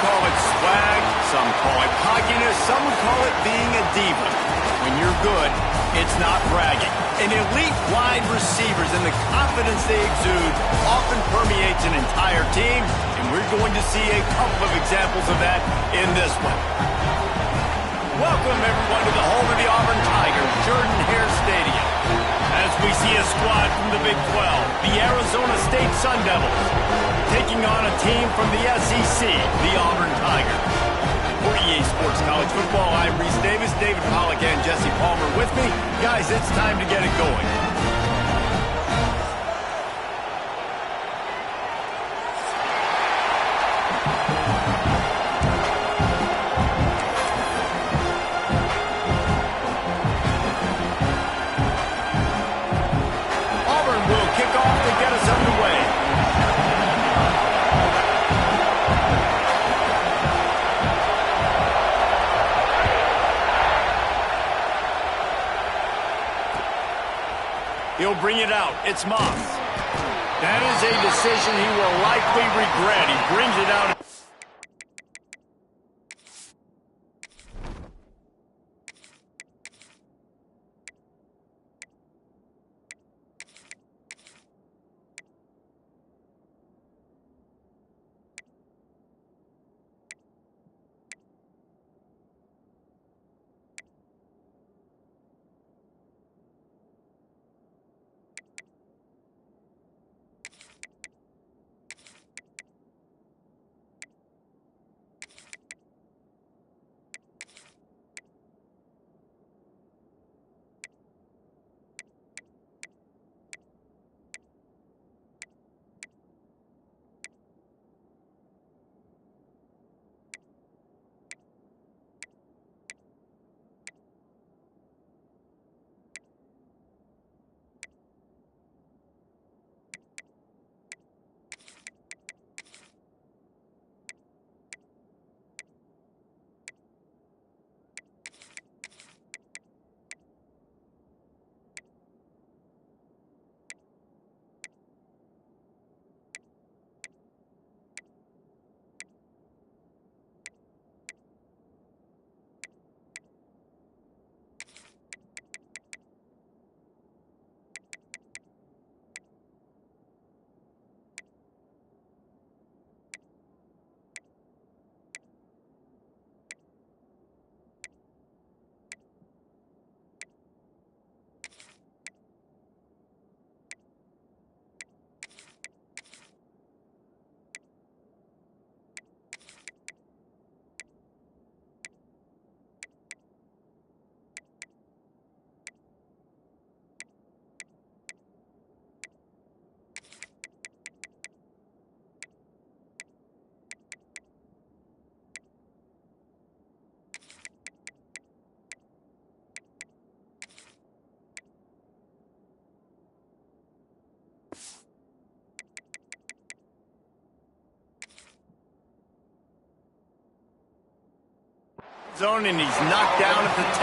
call it swag, some call it cockiness, some would call it being a diva. When you're good, it's not bragging. And elite wide receivers and the confidence they exude often permeates an entire team, and we're going to see a couple of examples of that in this one. Welcome, everyone, to the home of the Auburn Tigers, Jordan-Hare Stadium. As we see a squad from the Big 12, the Arizona State Sun Devils, taking on a team from the SEC, the Auburn Tigers. For EA Sports College Football, I'm Reese Davis, David Pollack, and Jesse Palmer with me. Guys, it's time to get it going. Auburn will kick off to get us underway. He'll bring it out. It's Moss. That is a decision he will likely regret. He brings it out. Zone, and he's knocked down at the 10.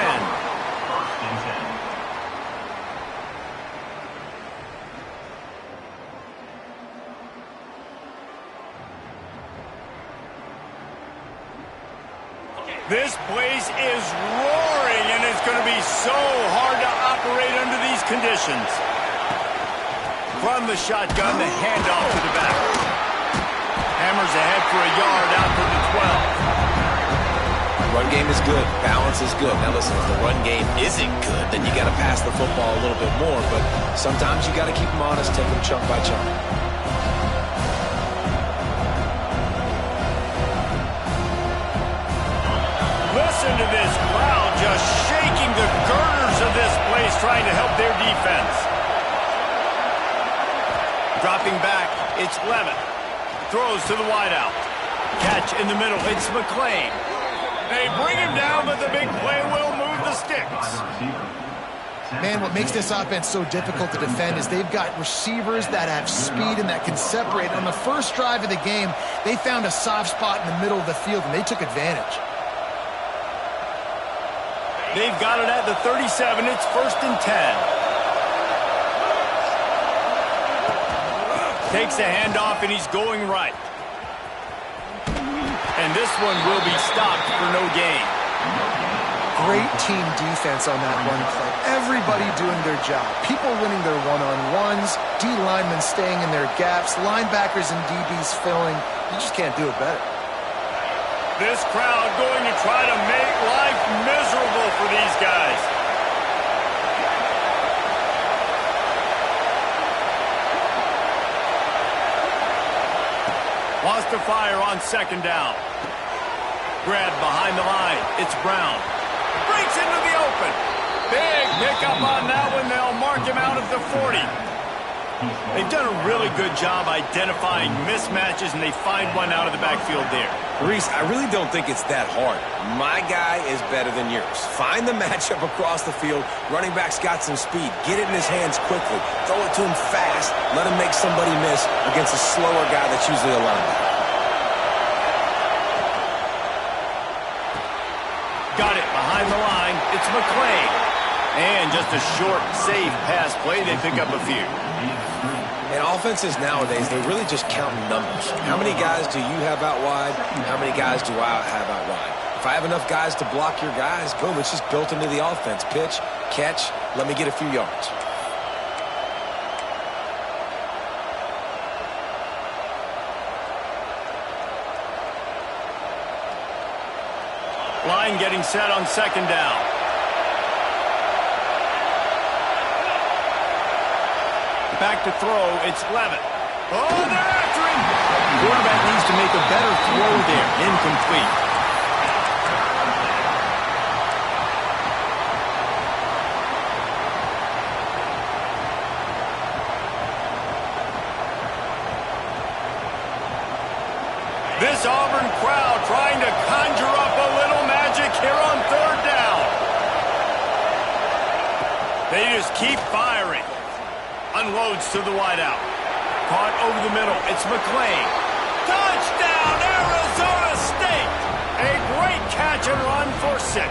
This place is roaring, and it's going to be so hard to operate under these conditions. From the shotgun, the handoff to the back. Hammers ahead for a yard out to the 12. Run game is good. Balance is good. Now listen, if the run game isn't good, then you got to pass the football a little bit more. But sometimes you got to keep them honest, take them chunk by chunk. Listen to this crowd just shaking the girders of this place, trying to help their defense. Dropping back, it's Levin. Throws to the wideout. Catch in the middle, it's McClain. They bring him down, but the big play will move the sticks. Man, what makes this offense so difficult to defend is they've got receivers that have speed and that can separate. On the first drive of the game, they found a soft spot in the middle of the field, and they took advantage. They've got it at the 37. It's 1st and 10. Takes the handoff, and he's going right. And this one will be stopped for no gain. Great team defense on that run play. Everybody doing their job. People winning their one-on-ones, D linemen staying in their gaps, linebackers and DBs filling. You just can't do it better. This crowd going to try to make life miserable for these guys. Wants to fire on second down. Grab behind the line. It's Brown. Breaks into the open. Big pickup on that one. They'll mark him out at the 40. They've done a really good job identifying mismatches, and they find one out of the backfield there. Reese, I really don't think it's that hard. My guy is better than yours. Find the matchup across the field. Running back's got some speed. Get it in his hands quickly. Throw it to him fast. Let him make somebody miss against a slower guy that's usually a linebacker. Got it behind the line. It's McClain. And just a short, safe pass play. They pick up a few. And offenses nowadays, they're really just counting numbers. How many guys do you have out wide? How many guys do I have out wide? If I have enough guys to block your guys, boom, it's just built into the offense. Pitch, catch, let me get a few yards. Line getting set on second down. Back to throw, it's Levitt. Oh, they're after him! Quarterback needs to make a better throw there. Incomplete. This Auburn crowd trying to conjure up a little magic here on third down. They just keep firing. Unloads to the wideout. Caught over the middle. It's McClain. Touchdown, Arizona State! A great catch and run for 6.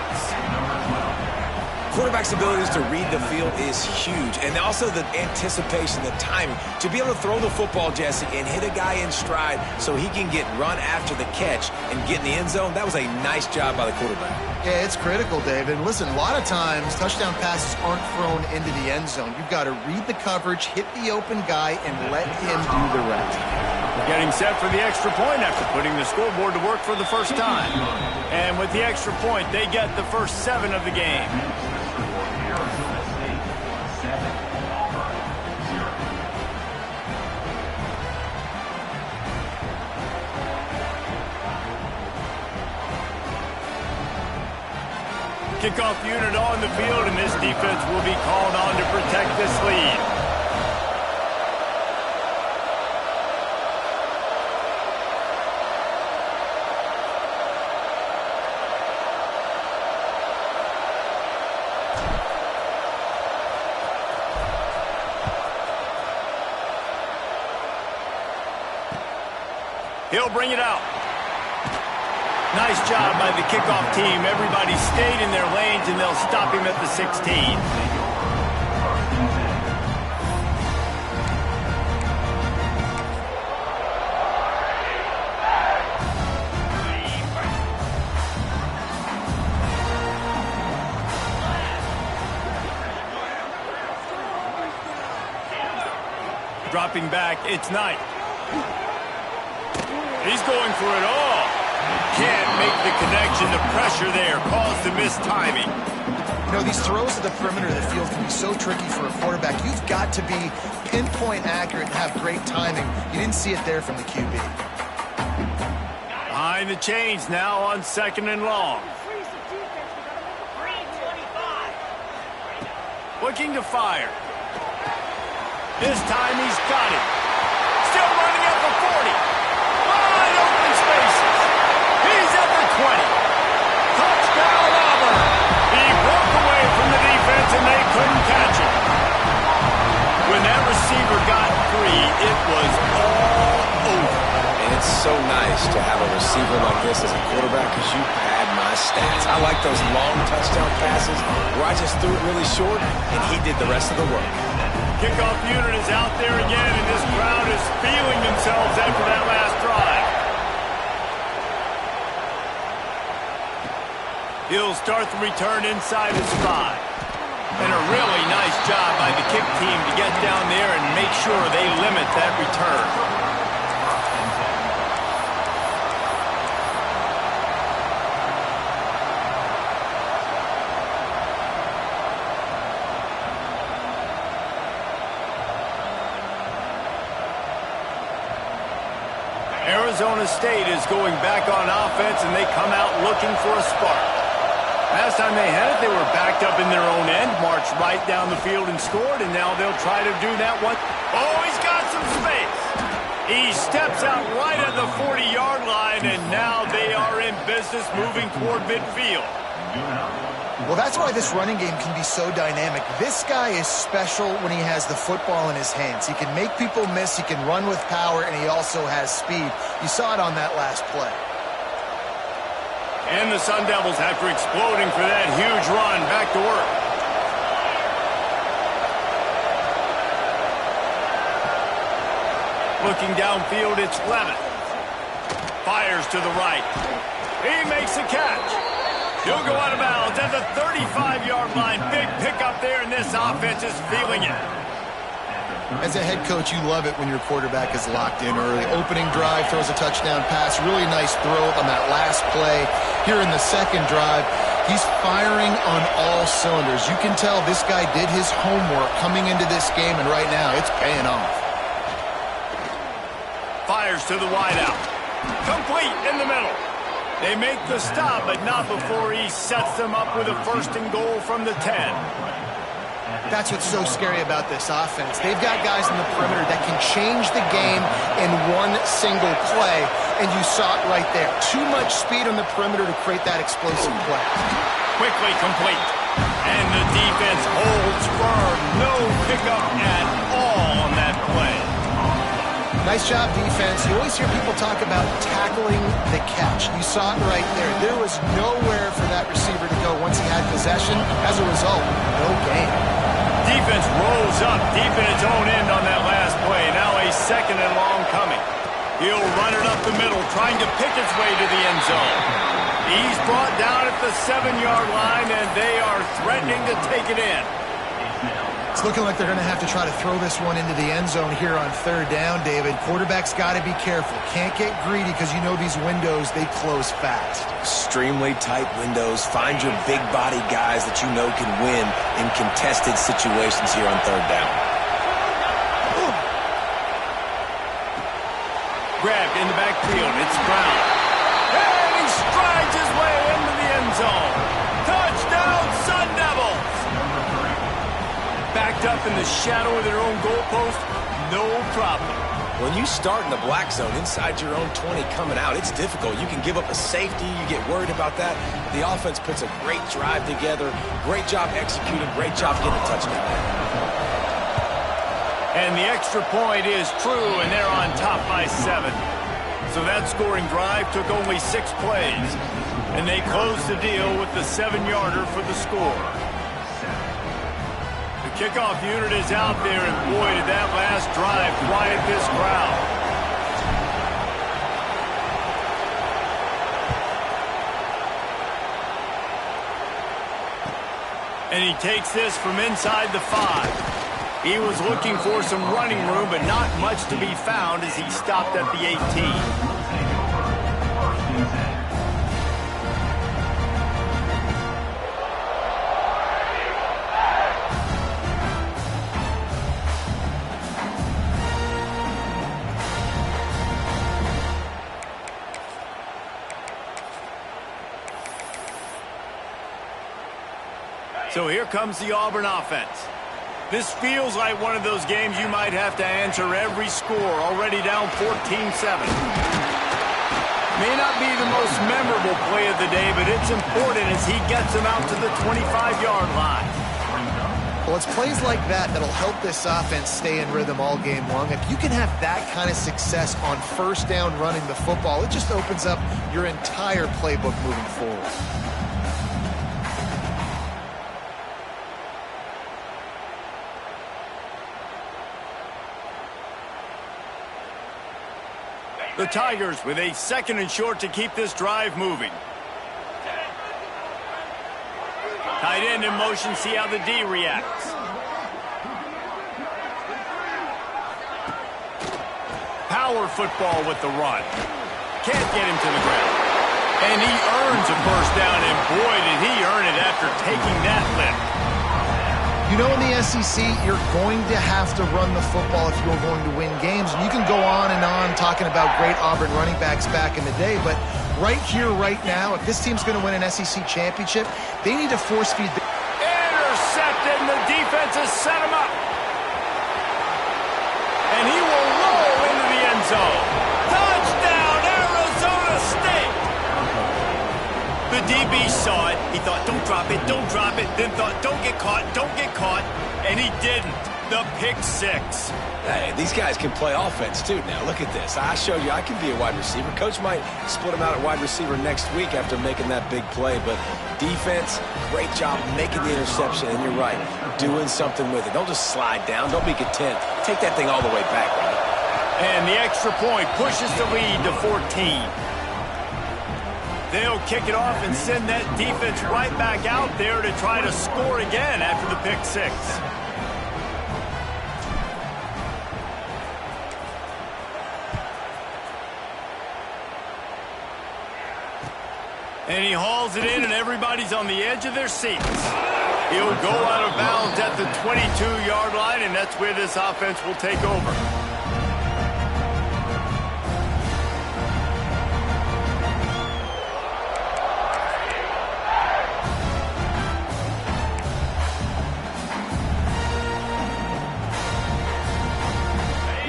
Quarterback's abilities to read the field is huge. And also the anticipation, the timing. To be able to throw the football, Jesse, and hit a guy in stride so he can get run after the catch and get in the end zone, that was a nice job by the quarterback. Yeah, it's critical, David. And listen, a lot of times, touchdown passes aren't thrown into the end zone. You've got to read the coverage, hit the open guy, and let him do the rest. Getting set for the extra point after putting the scoreboard to work for the first time. And with the extra point, they get the first 7 of the game. Kickoff unit on the field, and this defense will be called on to protect this lead. He'll bring it out. Nice job by the kickoff team. Everybody stayed in their lanes, and they'll stop him at the 16. Dropping back, it's Knight. He's going for it all. Can't make the connection. The pressure there caused the missed timing. You know, these throws to the perimeter of the field can be so tricky for a quarterback. You've got to be pinpoint accurate and have great timing. You didn't see it there from the QB. Behind the chains now on second and long. Looking to fire. This time he's got it. Still running at the 40. Wide open spaces. He's at the 20. Touchdown, Auburn. He broke away from the defense, and they couldn't catch him. When that receiver got free, it was all over. And it's so nice to have a receiver like this as a quarterback because you pad my stats. I like those long touchdown passes where I just threw it really short, and he did the rest of the work. Kickoff unit is out there again, and this crowd is feeling themselves after that last drive. He'll start the return inside his 5. And a really nice job by the kick team to get down there and make sure they limit that return. Arizona State is going back on offense, and they come out looking for a spark. Last time they had it, they were backed up in their own end, marched right down the field and scored, and now they'll try to do that one. Oh, he's got some space. He steps out right at the 40-yard line, and now they are in business moving toward midfield. Well, that's why this running game can be so dynamic. This guy is special when he has the football in his hands. He can make people miss, he can run with power, and he also has speed. You saw it on that last play. And the Sun Devils, after exploding for that huge run, back to work. Looking downfield, it's Levitt. Fires to the right. He makes a catch. He'll go out of bounds at the 35-yard line. Big pickup there, and this offense is feeling it. As a head coach, you love it when your quarterback is locked in early. Opening drive, throws a touchdown pass. Really nice throw on that last play. Here in the second drive, he's firing on all cylinders. You can tell this guy did his homework coming into this game, and right now it's paying off. Fires to the wideout. Complete in the middle. They make the stop, but not before he sets them up with a 1st and goal from the 10. That's what's so scary about this offense. They've got guys in the perimeter that can change the game in one single play, and you saw it right there. Too much speed on the perimeter to create that explosive play. Quickly complete. And the defense holds firm. No pickup at all on that play. Nice job, defense. You always hear people talk about tackling the catch. You saw it right there. There was nowhere for that receiver to go once he had possession. As a result, no gain. Defense rolls up deep in its own end on that last play. Now a 2nd and long coming. He'll run it up the middle, trying to pick its way to the end zone. He's brought down at the 7-yard line, and they are threatening to take it in. It's looking like they're going to have to try to throw this one into the end zone here on 3rd down, David. Quarterback's got to be careful. Can't get greedy because you know these windows, they close fast. Extremely tight windows. Find your big body guys that you know can win in contested situations here on 3rd down. Grabbed in the backfield. It's Brown. And he strides his way into the end zone. Touchdown, Sun Devils! Backed up in the shadow of their own goalpost, no problem. When you start in the black zone inside your own 20 coming out, it's difficult. You can give up a safety. You get worried about that. The offense puts a great drive together. Great job executing. Great job getting a touchdown. And the extra point is true, and they're on top by 7. So that scoring drive took only 6 plays. And they closed the deal with the 7-yarder for the score. Kickoff unit is out there, and boy, did that last drive quiet this crowd. And he takes this from inside the 5. He was looking for some running room, but not much to be found as he stopped at the 18. So here comes the Auburn offense. This feels like one of those games you might have to answer every score, already down 14-7. May not be the most memorable play of the day, but it's important as he gets them out to the 25-yard line. Well, it's plays like that that'll help this offense stay in rhythm all game long. If you can have that kind of success on 1st down running the football, it just opens up your entire playbook moving forward. The Tigers with a 2nd and short to keep this drive moving. Tight end in motion, see how the D reacts. Power football with the run. Can't get him to the ground. And he earns a first down, and boy, did he earn it after taking that lift. You know, in the SEC, you're going to have to run the football if you're going to win games. And you can go on and on talking about great Auburn running backs back in the day, but right here, right now, if this team's going to win an SEC championship, they need to force feed the... Intercepted, and the defense has set him up. And he will roll into the end zone. Touchdown, Arizona State! The DB saw it. He thought, don't drop it, don't drop it. Then thought, don't get caught, don't get caught. And he didn't. The pick six. Hey, these guys can play offense, too. Now, look at this. I showed you I can be a wide receiver. Coach might split him out at wide receiver next week after making that big play. But defense, great job making the interception. And you're right, doing something with it. Don't just slide down. Don't be content. Take that thing all the way back, right? And the extra point pushes the lead to 14. They'll kick it off and send that defense right back out there to try to score again after the pick six. And he hauls it in, and everybody's on the edge of their seats. He'll go out of bounds at the 22-yard line, and that's where this offense will take over.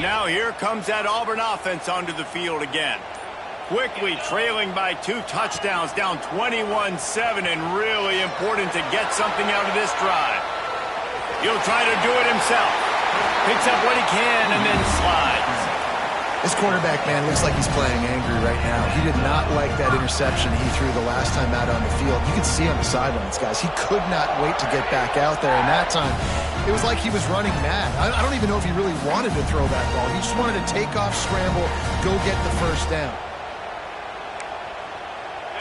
Now here comes that Auburn offense onto the field again. Quickly trailing by 2 touchdowns, down 21-7, and really important to get something out of this drive. He'll try to do it himself. Picks up what he can and then slides. This quarterback, man, looks like he's playing angry right now. He did not like that interception he threw the last time out on the field. You can see on the sidelines, guys. He could not wait to get back out there, and that time it was like he was running mad. I don't even know if he really wanted to throw that ball. He just wanted to take off, scramble, go get the first down.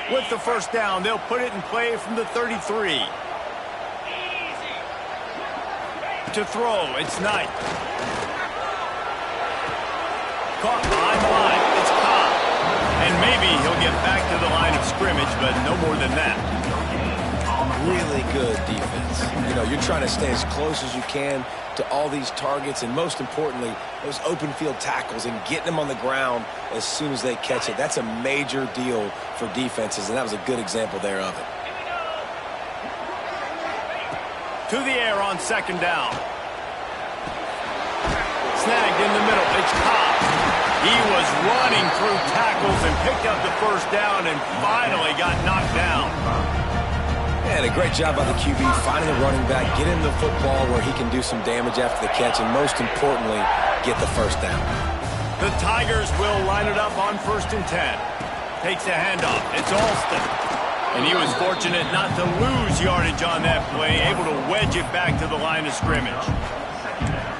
With the first down, they'll put it in play from the 33. To throw, it's Knight. Caught behind the line, it's Cobb. And maybe he'll get back to the line of scrimmage, but no more than that. Really good defense. You know, you're trying to stay as close as you can to all these targets, and most importantly, those open field tackles and getting them on the ground as soon as they catch it. That's a major deal for defenses, and that was a good example there of it. To the air on second down. Snagged in the middle. It's Cobb. He was running through tackles and picked up the first down and finally got knocked down. And a great job by the QB finding the running back, get him the football where he can do some damage after the catch, and most importantly, get the first down. The Tigers will line it up on 1st and 10. Takes a handoff. It's Alston. And he was fortunate not to lose yardage on that play, able to wedge it back to the line of scrimmage.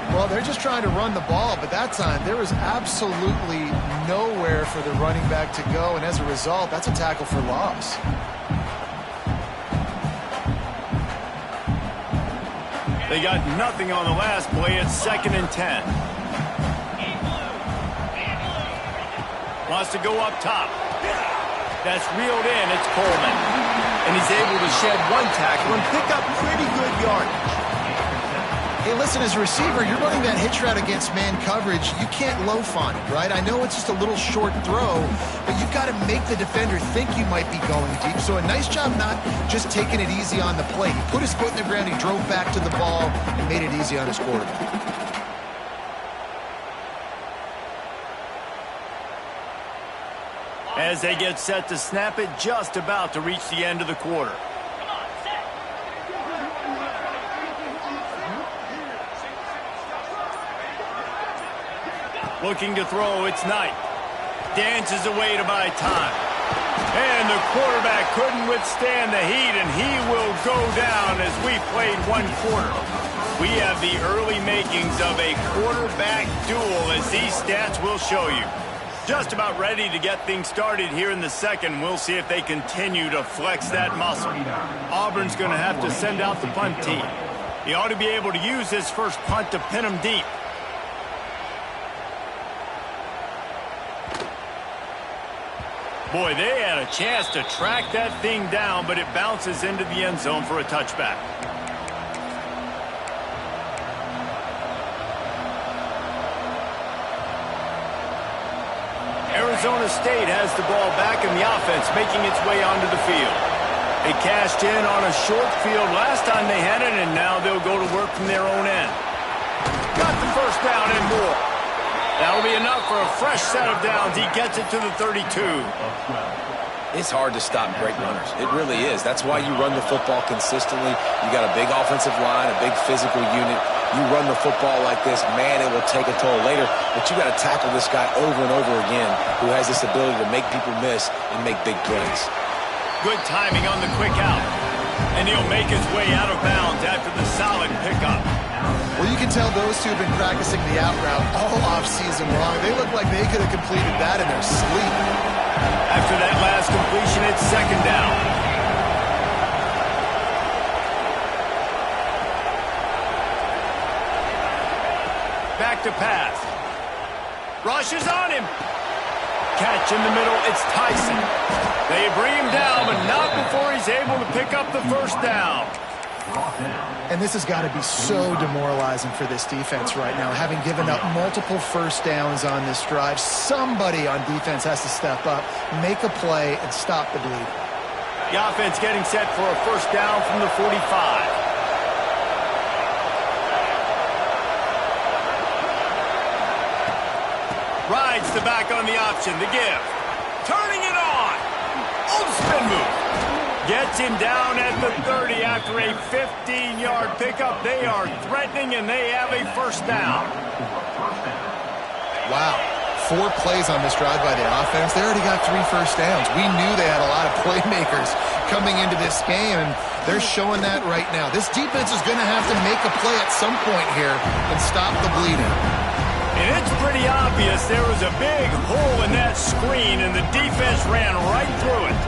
Well, they're just trying to run the ball, but that time there was absolutely nowhere for the running back to go, and as a result, that's a tackle for loss. They got nothing on the last play. It's 2nd and 10. Wants to go up top. That's reeled in. It's Coleman. And he's able to shed one tackle and pick up pretty good yardage. Hey, listen, as a receiver, you're running that hitch route against man coverage. You can't loaf on it, right? I know it's just a little short throw, but you've got to make the defender think you might be going deep. So a nice job not just taking it easy on the play. He put his foot in the ground, he drove back to the ball, and made it easy on his quarterback. As they get set to snap it, just about to reach the end of the quarter. Looking to throw, it's Knight. Dances away to buy time. And the quarterback couldn't withstand the heat, and he will go down as we played 1 quarter. We have the early makings of a quarterback duel, as these stats will show you. Just about ready to get things started here in the second. We'll see if they continue to flex that muscle. Auburn's going to have to send out the punt team. He ought to be able to use this first punt to pin him deep. Boy, they had a chance to track that thing down, but it bounces into the end zone for a touchback. Arizona State has the ball back in the offense, making its way onto the field. They cashed in on a short field last time they had it, and now they'll go to work from their own end. Got the first down and more. That'll be enough for a fresh set of downs. He gets it to the 32. It's hard to stop great runners. It really is. That's why you run the football consistently. You got a big offensive line, a big physical unit. You run the football like this, man, it will take a toll later. But you got to tackle this guy over and over again who has this ability to make people miss and make big plays. Good timing on the quick out. And he'll make his way out of bounds after the solid pickup. Well, you can tell those two have been practicing the out route all offseason long. They look like they could have completed that in their sleep. After that last completion, it's second down. Back to pass. Rush is on him. Catch in the middle. It's Tyson. They bring him down, but not before he's able to pick up the first down. And this has got to be so demoralizing for this defense right now. Having given up multiple first downs on this drive, somebody on defense has to step up, make a play, and stop the bleed. The offense getting set for a first down from the 45. Rides the back on the option, the give. Turning it on. Oh, spin move. Gets him down at the 30 after a 15-yard pickup. They are threatening, and they have a first down. Wow. 4 plays on this drive by the offense. They already got 3 first downs. We knew they had a lot of playmakers coming into this game, and they're showing that right now. This defense is going to have to make a play at some point here and stop the bleeding. And it's pretty obvious there was a big hole in that screen, and the defense ran right through it.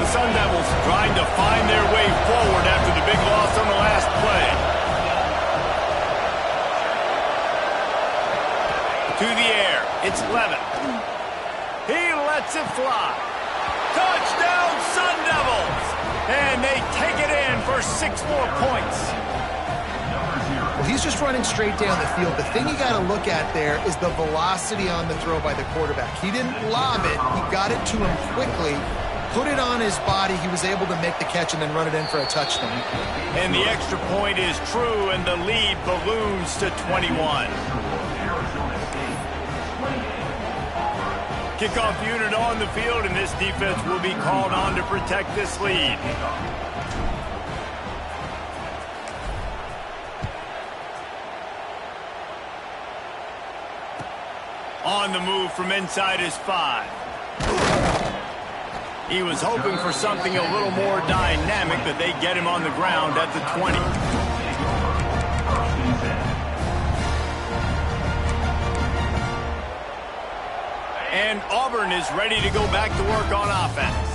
The Sun Devils trying to find their way forward after the big loss on the last play. To the air, it's Levin. He lets it fly. Touchdown, Sun Devils! And they take it in for 6 more points. Well, he's just running straight down the field. The thing you got to look at there is the velocity on the throw by the quarterback. He didn't lob it. He got it to him quickly, put it on his body. He was able to make the catch and then run it in for a touchdown. And the extra point is true, and the lead balloons to 21. Kickoff unit on the field, and this defense will be called on to protect this lead. On the move from inside his 5. He was hoping for something a little more dynamic, but they get him on the ground at the 20. And Auburn is ready to go back to work on offense.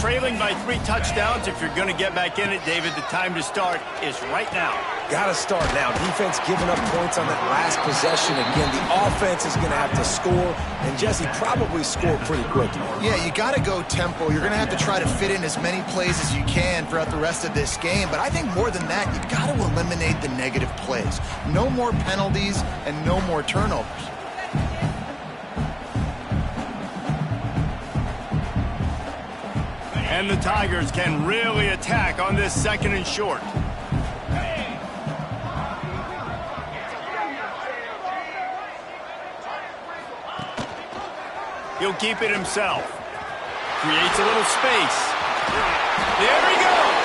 Trailing by 3 touchdowns. If you're going to get back in it, David, the time to start is right now. Got to start now. Defense giving up points on that last possession. Again, the offense is going to have to score, and Jesse probably scored pretty quickly. Yeah, you got to go tempo. You're going to have to try to fit in as many plays as you can throughout the rest of this game. But I think more than that, you got to eliminate the negative plays. No more penalties and no more turnovers. And the Tigers can really attack on this 2nd and short. He'll keep it himself. Creates a little space. There he goes.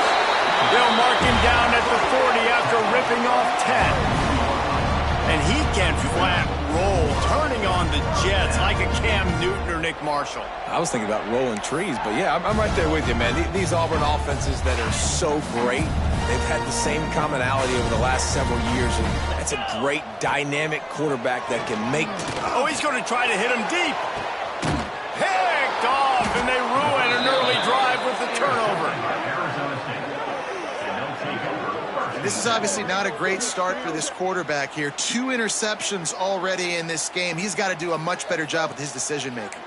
They'll mark him down at the 40 after ripping off 10. And he can flat roll, turning on the Jets like a Cam Newton or Nick Marshall. I was thinking about rolling trees, but yeah, I'm right there with you, man. These Auburn offenses that are so great, They've had the same commonality over the last several years, and that's a great dynamic quarterback that can make... Oh, he's going to try to hit him deep. Picked off, and they ruin an early drive with the turnover. This is obviously not a great start for this quarterback here. 2 interceptions already in this game. He's got to do a much better job with his decision-making.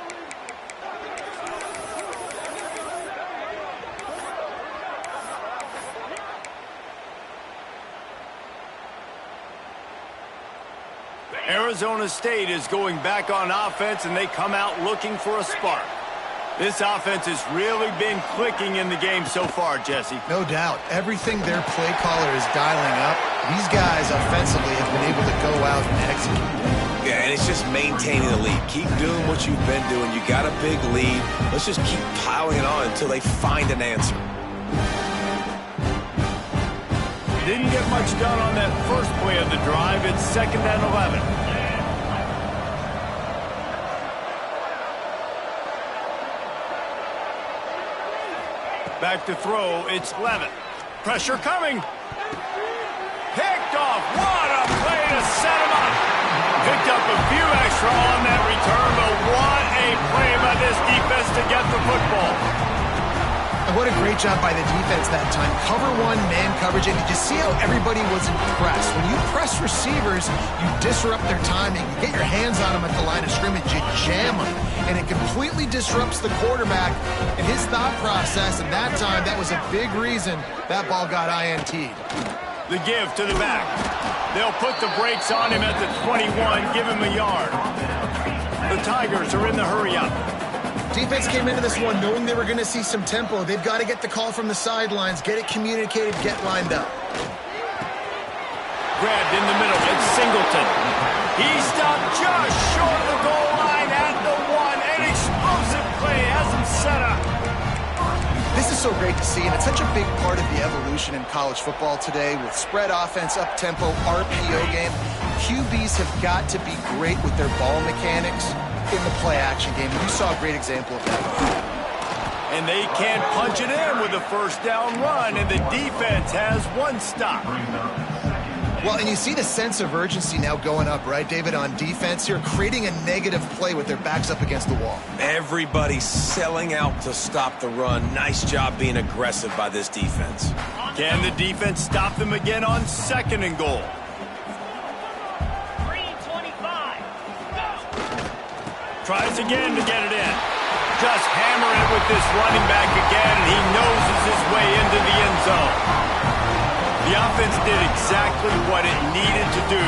Arizona State is going back on offense, and they come out looking for a spark. This offense has really been clicking in the game so far, Jesse. No doubt. Everything their play caller is dialing up, these guys offensively have been able to go out and execute. Yeah, and it's just maintaining the lead. Keep doing what you've been doing. You got a big lead. Let's just keep piling it on until they find an answer. Didn't get much done on that first play of the drive. It's 2nd and 11. Back to throw, it's Levitt. Pressure coming. Picked off. What a play to set him up. Picked up a few extra on that return, but what a play by this defense to get the football. And what a great job by the defense that time. Cover 1, man coverage, and did you see how everybody was impressed? When you press receivers, you disrupt their timing. You get your hands on them at the line of scrimmage, you jam them, and it completely disrupts the quarterback and his thought process, and that time, that was a big reason that ball got INT'd. The give to the back. They'll put the brakes on him at the 21, give him a yard. The Tigers are in the hurry-up. Defense came into this one knowing they were going to see some tempo. They've got to get the call from the sidelines, get it communicated, get lined up. Grabbed in the middle, it's Singleton. He stopped just short of the goal line at the 1. An explosive play has him set up. This is so great to see, and it's such a big part of the evolution in college football today with spread offense, up-tempo, RPO game. QBs have got to be great with their ball mechanics in the play-action game. You saw a great example of that. And they can't punch it in with a first down run, and the defense has 1 stop. Well, and you see the sense of urgency now going up, right, David, on defense here, creating a negative play with their backs up against the wall. Everybody's selling out to stop the run. Nice job being aggressive by this defense. Can the defense stop them again on 2nd and goal? Tries again to get it in. Just hammer it with this running back again, and he noses his way into the end zone. The offense did exactly what it needed to do,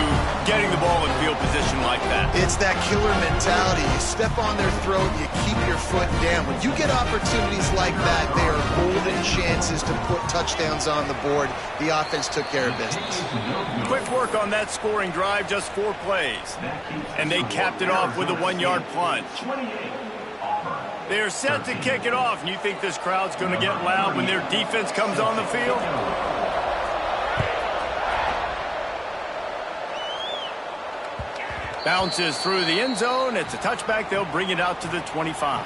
getting the ball in field position like that. It's that killer mentality. You step on their throat, you keep your foot down. When you get opportunities like that, they are golden chances to put touchdowns on the board. The offense took care of business. Quick work on that scoring drive, just 4 plays. And they capped it off with a 1-yard plunge. They're set to kick it off, and you think this crowd's going to get loud when their defense comes on the field? Bounces through the end zone. It's a touchback. They'll bring it out to the 25.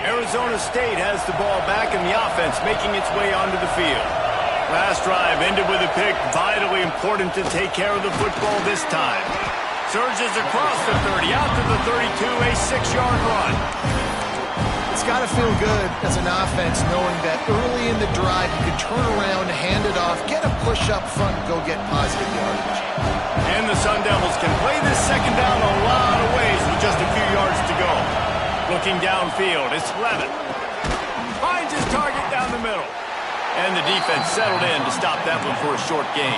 Arizona State has the ball back in the offense, making its way onto the field. Last drive ended with a pick. Vitally important to take care of the football this time. Surges across the 30, out to the 32, a 6-yard run. It's got to feel good as an offense knowing that early in the drive you can turn around, hand it off, get a push up front, and go get positive yardage. And the Sun Devils can play this 2nd down a lot of ways with just a few yards to go. Looking downfield, it's Levitt. Finds his target down the middle. And the defense settled in to stop that one for a short gain.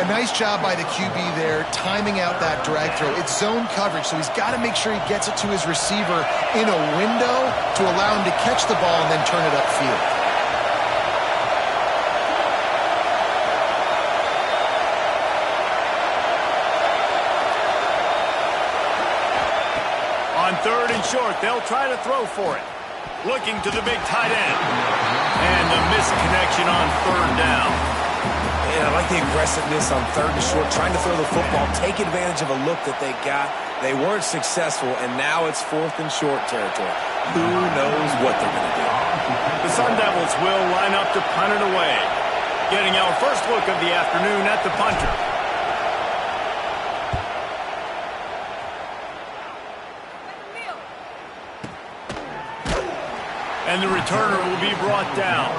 A nice job by the QB there, timing out that drag throw. It's zone coverage, so he's got to make sure he gets it to his receiver in a window to allow him to catch the ball and then turn it upfield. On 3rd and short, they'll try to throw for it. Looking to the big tight end. And the misconnection on 3rd down. And I like the aggressiveness on 3rd and short, trying to throw the football, take advantage of a look that they got. They weren't successful, and now it's 4th and short territory. Who knows what they're going to do? The Sun Devils will line up to punt it away. Getting our first look of the afternoon at the punter. And the returner will be brought down.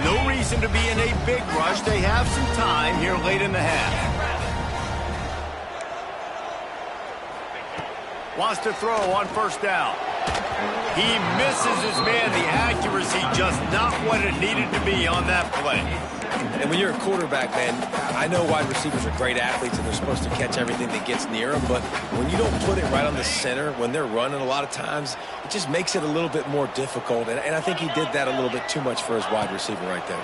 No reason to be in a big rush. They have some time here late in the half. Wants to throw on 1st down. He misses his man. The accuracy just not what it needed to be on that play. And when you're a quarterback, man, I know wide receivers are great athletes and they're supposed to catch everything that gets near them, but when you don't put it right on the center, when they're running a lot of times, it just makes it a little bit more difficult. And I think he did that a little bit too much for his wide receiver right there.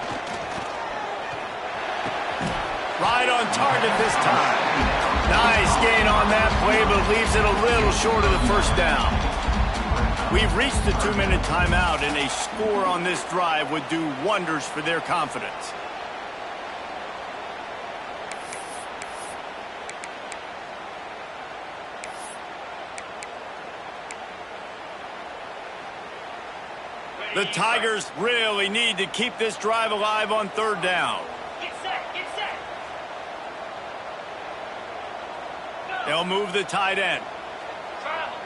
Right on target this time. Nice gain on that play, but leaves it a little short of the 1st down. We've reached the 2-minute timeout, and a score on this drive would do wonders for their confidence. The Tigers really need to keep this drive alive on 3rd down. Get set, get set. They'll move the tight end. Travel.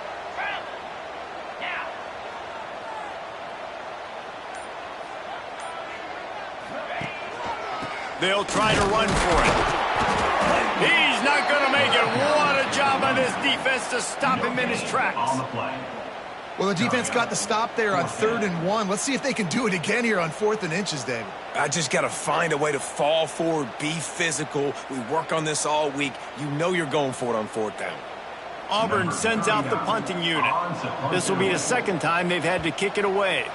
Now. They'll try to run for it. He's not going to make it. What a job by this defense to stop him in his tracks. On the play. Well, the defense got the stop there on 3rd and 1. Let's see if they can do it again here on 4th and inches, David. I just got to find a way to fall forward, be physical. We work on this all week. You know you're going for it on 4th down. Auburn sends out the punting unit. This will be the 2nd time they've had to kick it away.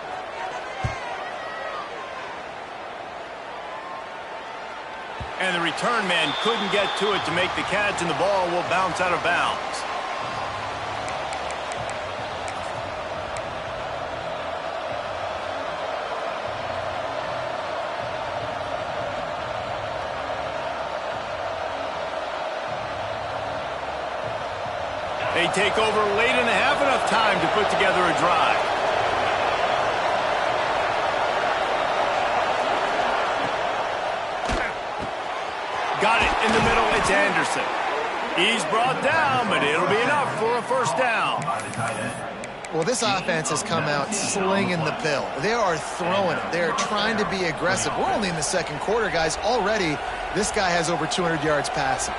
And the return man couldn't get to it to make the catch, and the ball will bounce out of bounds. They take over late and have enough time to put together a drive. Got it in the middle. It's Anderson. He's brought down, but it'll be enough for a 1st down. Well, this offense has come out slinging the pill. They are throwing it. They are trying to be aggressive. We're only in the 2nd quarter, guys. Already, this guy has over 200 yards passing.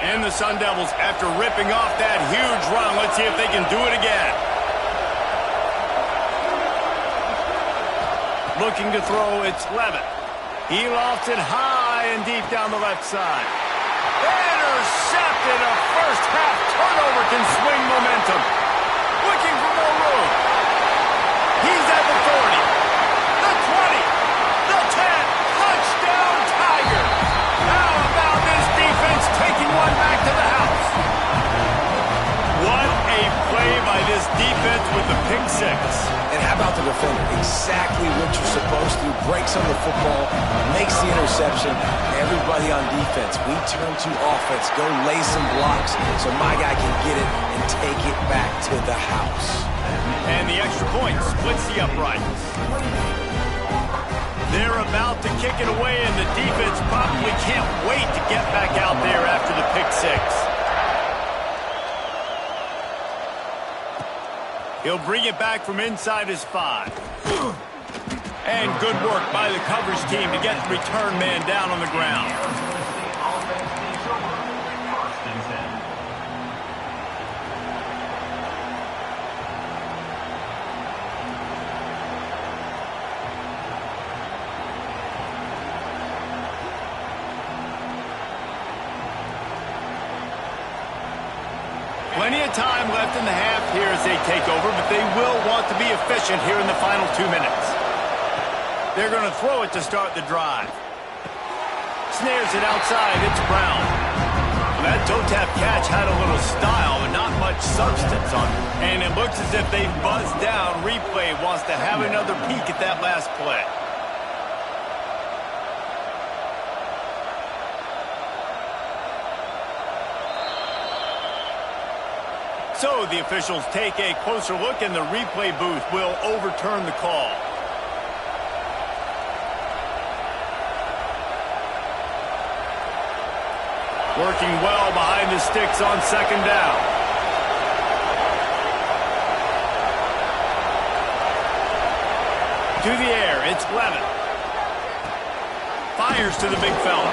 And the Sun Devils, after ripping off that huge run, let's see if they can do it again. Looking to throw, it's Levitt. He lofts it high and deep down the left side. Intercepted. A 1st half turnover can swing momentum. Looking for more room. He's at the 40, the 20, the 10. Touchdown, Tigers. How about this defense taking one back to the house? What a play by this defense with the pick 6. And how about the defender? Exactly what you're supposed to. Breaks on the football, makes the interception. Everybody on defense, we turn to offense. Go lay some blocks so my guy can get it and take it back to the house. And the extra point splits the uprights. They're about to kick it away, and the defense probably can't wait to get back out there after the pick 6. He'll bring it back from inside his 5. And good work by the coverage team to get the return man down on the ground. Plenty of time left in the half here as they take over, but they will want to be efficient here in the final 2 minutes. They're going to throw it to start the drive. Snares it outside. It's Brown. Well, that toe tap catch had a little style, but not much substance on it. And it looks as if they buzzed down. Replay wants to have another peek at that last play. So the officials take a closer look, and the replay booth will overturn the call. Working well behind the sticks on second down. To the air, it's Levin. Fires to the big fella.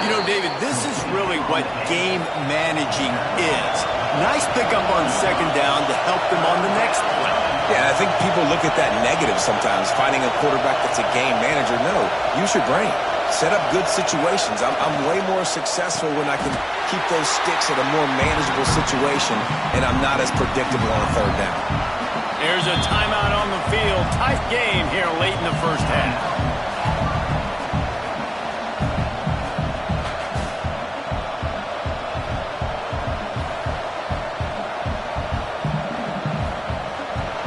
You know, David, this is really what game managing is. Nice pickup on second down to help them on the next play. Yeah, I think people look at that negative sometimes, finding a quarterback that's a game manager. No, use your brain. Set up good situations. I'm way more successful when I can keep those sticks at a more manageable situation, and I'm not as predictable on third down. There's a timeout on the field. Tight game here late in the first half.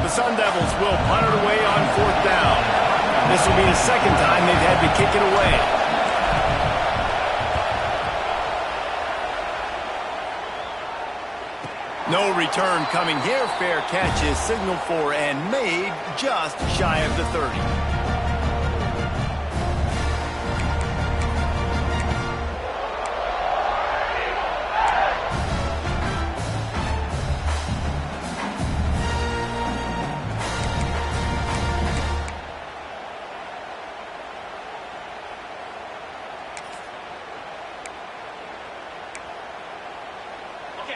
The Sun Devils will punt it away on fourth down. This will be the second time they've had to kick it away. No return coming here. Fair catch is signaled for and made just shy of the 30.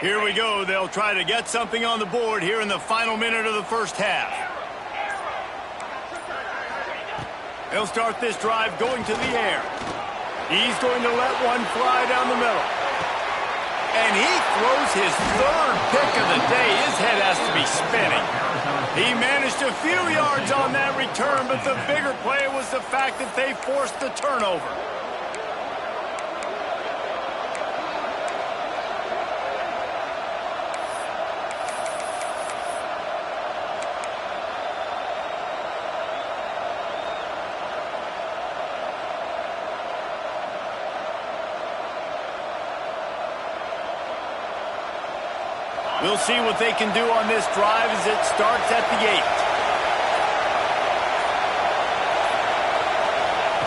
Here we go. They'll try to get something on the board here in the final minute of the first half. They'll start this drive going to the air. He's going to let one fly down the middle. And he throws his third pick of the day. His head has to be spinning. He managed a few yards on that return, but the bigger play was the fact that they forced the turnover. We'll see what they can do on this drive as it starts at the 8.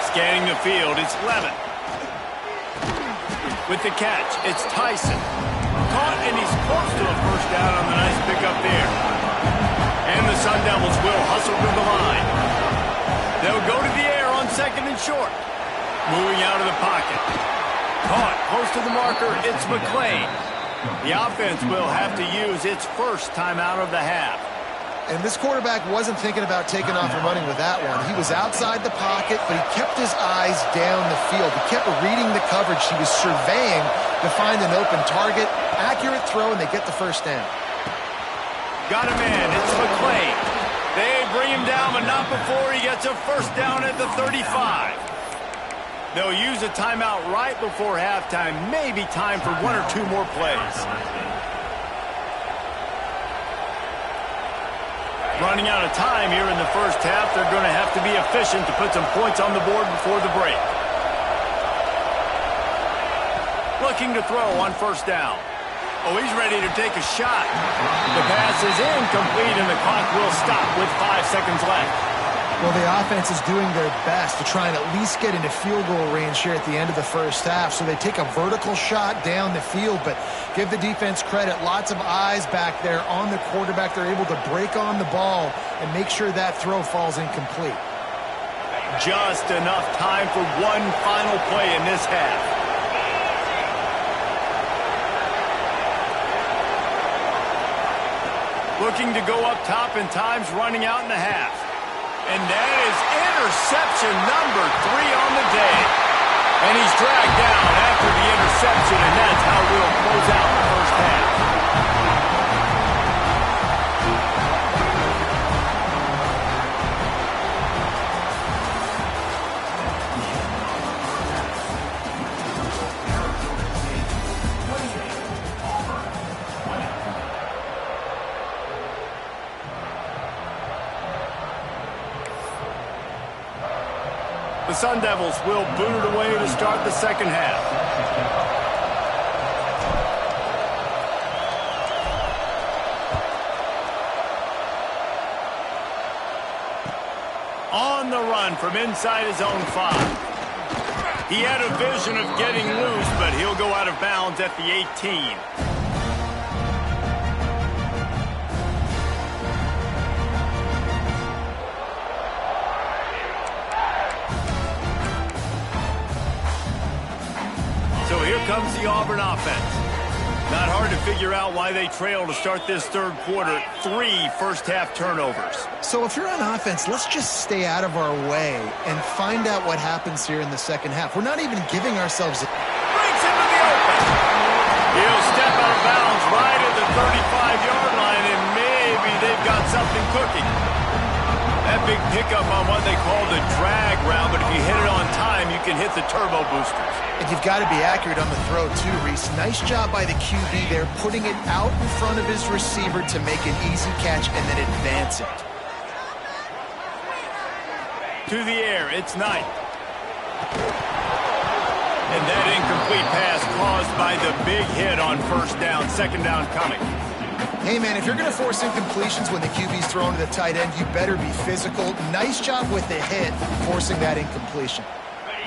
Scanning the field, it's Levin. With the catch, it's Tyson. Caught, and he's close to a first down on the nice pickup there. And the Sun Devils will hustle to the line. They'll go to the air on second and short. Moving out of the pocket. Caught, close to the marker, it's McClain. The offense will have to use its first timeout of the half. And this quarterback wasn't thinking about taking off and running with that one. He was outside the pocket, but he kept his eyes down the field. He kept reading the coverage. He was surveying to find an open target. Accurate throw, and they get the first down. Got a man. It's McClain. They bring him down, but not before he gets a first down at the 35. They'll use a timeout right before halftime. Maybe time for one or two more plays. Running out of time here in the first half. They're going to have to be efficient to put some points on the board before the break. Looking to throw on first down. Oh, he's ready to take a shot. The pass is incomplete, and the clock will stop with 5 seconds left. Well, the offense is doing their best to try and at least get into field goal range here at the end of the first half. So they take a vertical shot down the field, but give the defense credit. Lots of eyes back there on the quarterback. They're able to break on the ball and make sure that throw falls incomplete. Just enough time for one final play in this half. Looking to go up top, and time's running out in the half. And that is interception number 3 on the day. And he's dragged down after the interception, and that's how we'll close out the first half. The Sun Devils will boot it away to start the second half. On the run from inside his own 5. He had a vision of getting loose, but he'll go out of bounds at the 18. So here comes the Auburn offense. Not hard to figure out why they trail to start this third quarter. 3 first-half turnovers. So if you're on offense, let's just stay out of our way and find out what happens here in the second half. We're not even giving ourselves a... Brings him to the open. He'll step out of bounds right at the 35-yard line, and maybe they've got something cooking. That big pickup on what they call the drag route, but if you hit it on time, you can hit the turbo boosters. And you've got to be accurate on the throw, too, Reese. Nice job by the QB there, putting it out in front of his receiver to make an easy catch and then advance it. To the air, it's Knight. And that incomplete pass caused by the big hit on first down, second down coming. Hey, man, if you're going to force incompletions when the QB's thrown to the tight end, you better be physical. Nice job with the hit, forcing that incompletion.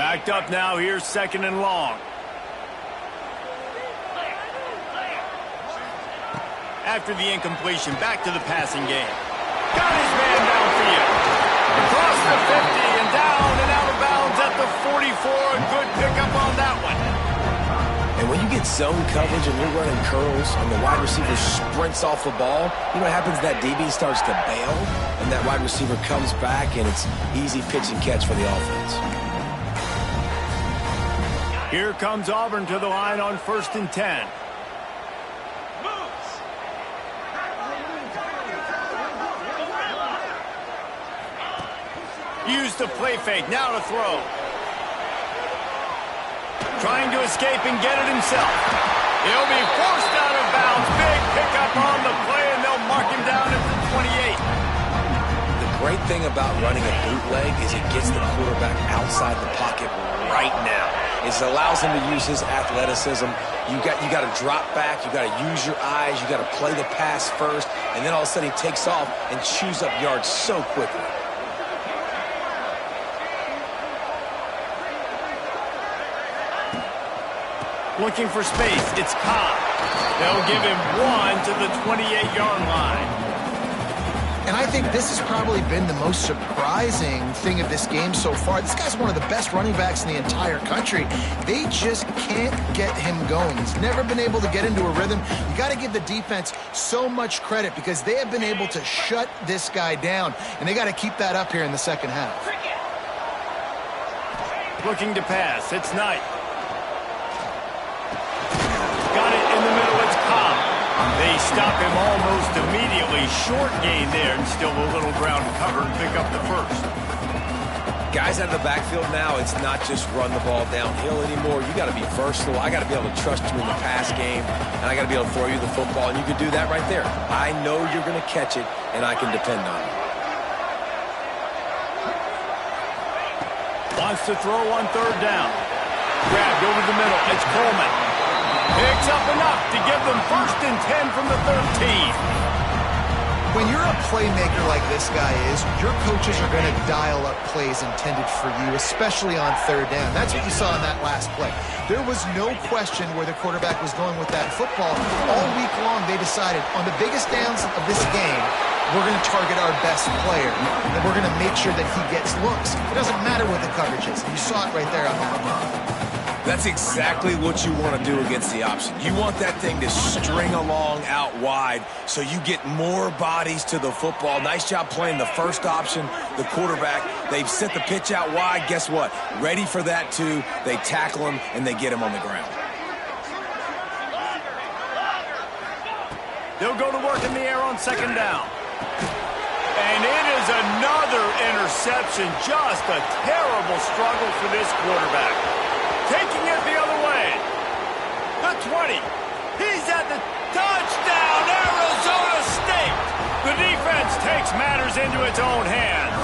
Backed up now, here's second and long. After the incompletion, back to the passing game. Got his man downfield. Across the 50 and down and out of bounds at the 44. A good pickup on that one. And when you get zone coverage and you're running curls and the wide receiver sprints off the ball, you know what happens? That DB starts to bail, and that wide receiver comes back, and it's easy pitch and catch for the offense. Here comes Auburn to the line on 1st and 10. Use the play fake, now to throw. Trying to escape and get it himself. He'll be forced out of bounds. Big pickup on the play, and they'll mark him down at the 28. The great thing about running a bootleg is it gets the quarterback outside the pocket right now. It allows him to use his athleticism. You got to drop back. You got to use your eyes. You got to play the pass first, and then all of a sudden he takes off and chews up yards so quickly. Looking for space, it's Cobb. They'll give him 1 to the 28-yard line. And I think this has probably been the most surprising thing of this game so far. This guy's one of the best running backs in the entire country. They just can't get him going. He's never been able to get into a rhythm. You got to give the defense so much credit because they have been able to shut this guy down, and they got to keep that up here in the second half. Looking to pass, it's Knight. Got it in the middle, it's Cobb. They stop him almost immediately. Short gain there, and still a little ground cover and pick up the first. Guys out of the backfield now, it's not just run the ball downhill anymore. You got to be versatile. I got to be able to trust you in the pass game, and I got to be able to throw you the football, and you can do that right there. I know you're going to catch it, and I can depend on it. Wants to throw on 3rd down. Grabbed over the middle, it's Coleman. Picks up enough to give them 1st and 10 from the 13. When you're a playmaker like this guy is, your coaches are going to dial up plays intended for you, especially on 3rd down. That's what you saw in that last play. There was no question where the quarterback was going with that football. All week long, they decided on the biggest downs of this game, we're going to target our best player, and we're going to make sure that he gets looks. It doesn't matter what the coverage is. You saw it right there on that one. That's exactly what you want to do against the option. You want that thing to string along out wide so you get more bodies to the football. Nice job playing the first option, the quarterback. They've set the pitch out wide. Guess what? Ready for that, too. They tackle him, and they get him on the ground. They'll go to work in the air on 2nd down. And it is another interception. Just a terrible struggle for this quarterback. Taking it the other way. The 20. He's at the touchdown, Arizona State. The defense takes matters into its own hands.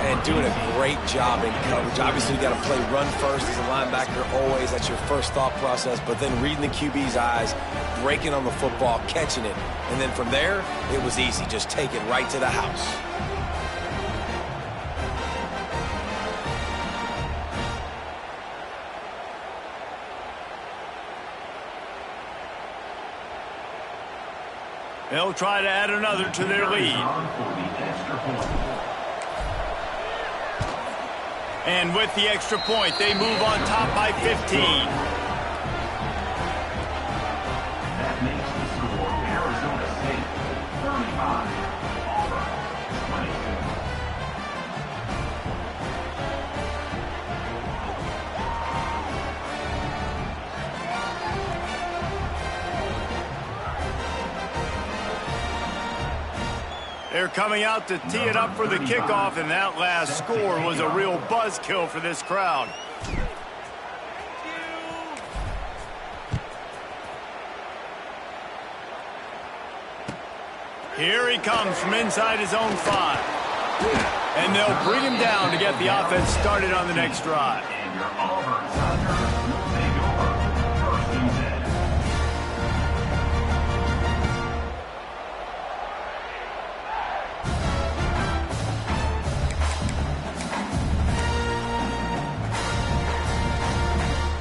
And doing a great job in coverage. Obviously, you got to play run first as a linebacker always. That's your first thought process. But then reading the QB's eyes, breaking on the football, catching it. And then from there, it was easy. Just take it right to the house. They'll try to add another to their lead. And with the extra point, they move on top by 15. That makes the score Arizona State 35, Auburn 22. They're coming out to tee it up for the kickoff, and that last score was a real buzzkill for this crowd. Here he comes from inside his own 5. And they'll bring him down to get the offense started on the next drive. And your Auburn Tigers will take over first and 10.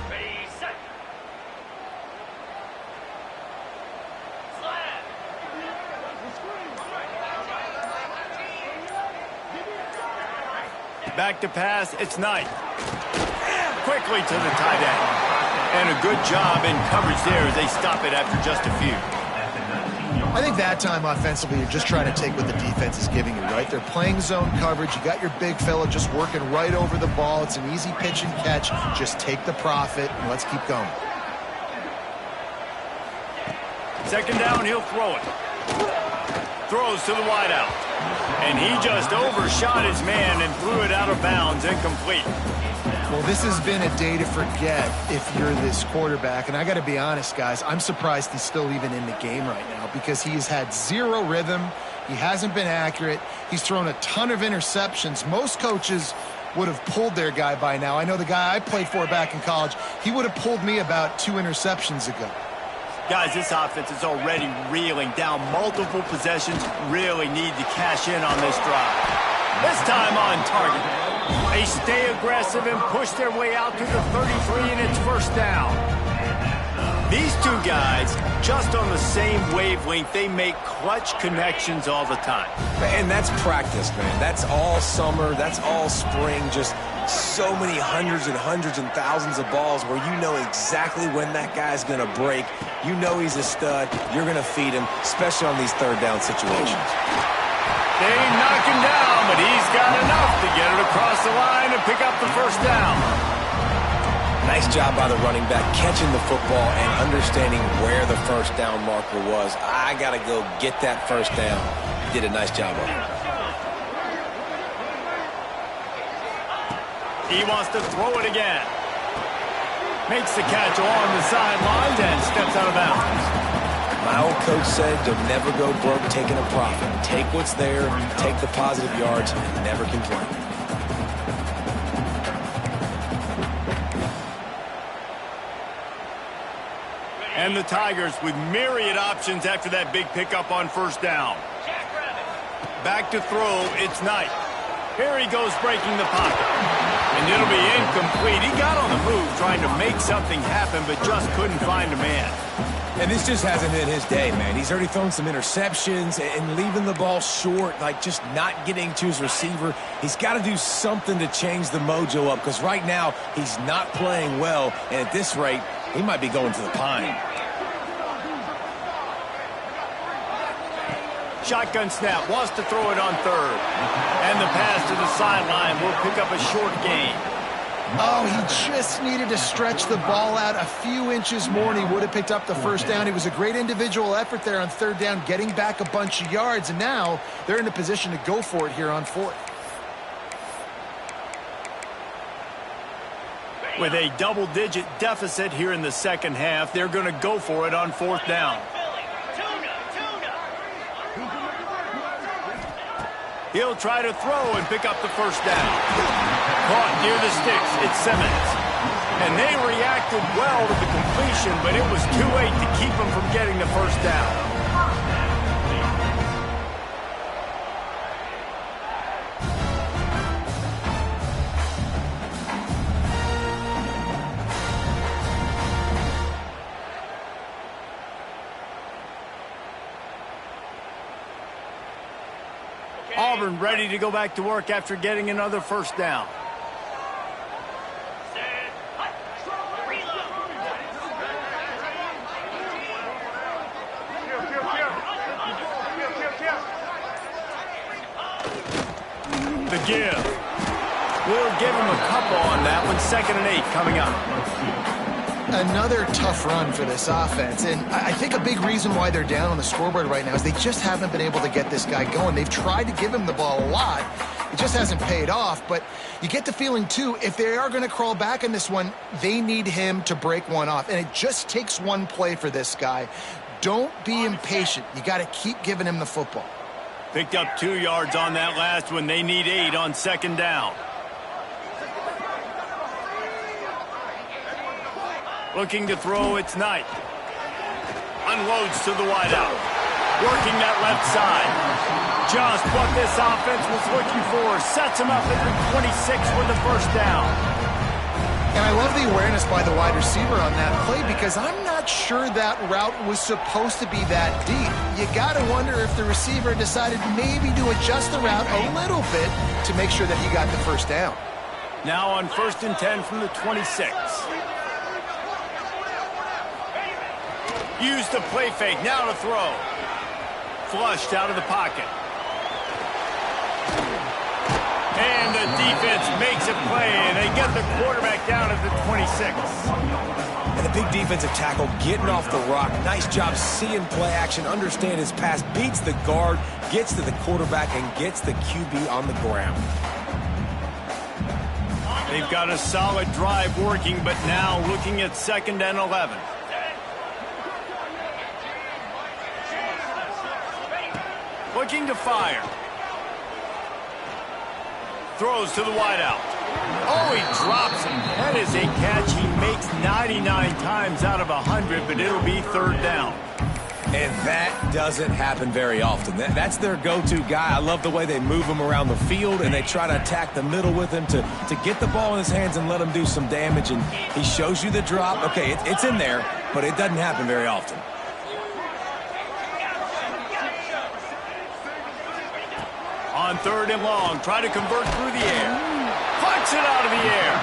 Ready, set. Slap. Back to pass, it's Knight. Quickly to the tight end. And a good job in coverage there as they stop it after just a few. I think that time offensively, you're just trying to take what the defense is giving you, right? They're playing zone coverage. You got your big fella just working right over the ball. It's an easy pitch and catch. Just take the profit and let's keep going. Second down, he'll throw it. Throws to the wideout. And he just overshot his man and threw it out of bounds, incomplete. Well, this has been a day to forget if you're this quarterback. And I got to be honest, guys, I'm surprised he's still even in the game right now because he has had zero rhythm. He hasn't been accurate. He's thrown a ton of interceptions. Most coaches would have pulled their guy by now. I know the guy I played for back in college, he would have pulled me about 2 interceptions ago. Guys, this offense is already reeling down multiple possessions. Really need to cash in on this drive. This time on target. They stay aggressive and push their way out to the 33, and it's first down. These two guys, just on the same wavelength, they make clutch connections all the time. And that's practice, man. That's all summer. That's all spring. Just so many hundreds and thousands of balls where you know exactly when that guy's going to break. You know he's a stud. You're going to feed him, especially on these third down situations. They knock him down, but he's got enough to get it across the line and pick up the first down. Nice job by the running back catching the football and understanding where the first down marker was. I got to go get that first down. He did a nice job of it. He wants to throw it again. Makes the catch along the sidelines and steps out of bounds. My old coach said you'll never go broke taking a profit. Take what's there, take the positive yards, and never complain. And the Tigers with myriad options after that big pickup on first down. Back to throw, it's Knight. Here he goes breaking the pocket. And it'll be incomplete. He got on the move trying to make something happen, but just couldn't find a man. And this just hasn't been his day, man. He's already thrown some interceptions and leaving the ball short, like just not getting to his receiver. He's got to do something to change the mojo up because right now he's not playing well, and at this rate, he might be going to the pine. Shotgun snap, wants to throw it on third. And the pass to the sideline will pick up a short gain. Oh, he just needed to stretch the ball out a few inches more, and he would have picked up the first down. It was a great individual effort there on third down, getting back a bunch of yards, and now they're in a position to go for it here on fourth. With a double-digit deficit here in the second half, they're going to go for it on fourth down. He'll try to throw and pick up the first down. Caught near the sticks. It's Simmons. And they reacted well to the completion, but it was too late to keep them from getting the first down. Auburn ready to go back to work after getting another first down. The give. We'll give him a couple on that one. 2nd and 8 coming up. Another tough run for this offense, and I think a big reason why they're down on the scoreboard right now is they just haven't been able to get this guy going. They've tried to give him the ball a lot. It just hasn't paid off, but you get the feeling, too, if they are going to crawl back in this one, they need him to break one off, and it just takes one play for this guy. Don't be impatient. You got to keep giving him the football. Picked up 2 yards on that last one. They need 8 on 2nd down. Looking to throw, it's Knight. Unloads to the wideout. Working that left side. Just what this offense was looking for. Sets him up at the 26 for the first down. And I love the awareness by the wide receiver on that play because I'm not sure that route was supposed to be that deep. You got to wonder if the receiver decided maybe to adjust the route a little bit to make sure that he got the first down. Now on 1st and 10 from the 26. Use the play fake, now to throw. Flushed out of the pocket. And the defense makes a play, and they get the quarterback down at the 26. And the big defensive tackle getting off the rock. Nice job seeing play action, understand his pass, beats the guard, gets to the quarterback, and gets the QB on the ground. They've got a solid drive working, but now looking at 2nd and 11. Looking to fire. Throws to the wideout. Oh, he drops him. That is a catch he makes 99 times out of 100, but it'll be 3rd down. And that doesn't happen very often. That's their go-to guy. I love the way they move him around the field, and they try to attack the middle with him to get the ball in his hands and let him do some damage. And he shows you the drop. Okay, it's in there, but it doesn't happen very often. On 3rd and long, try to convert through the air. Punch it out of the air.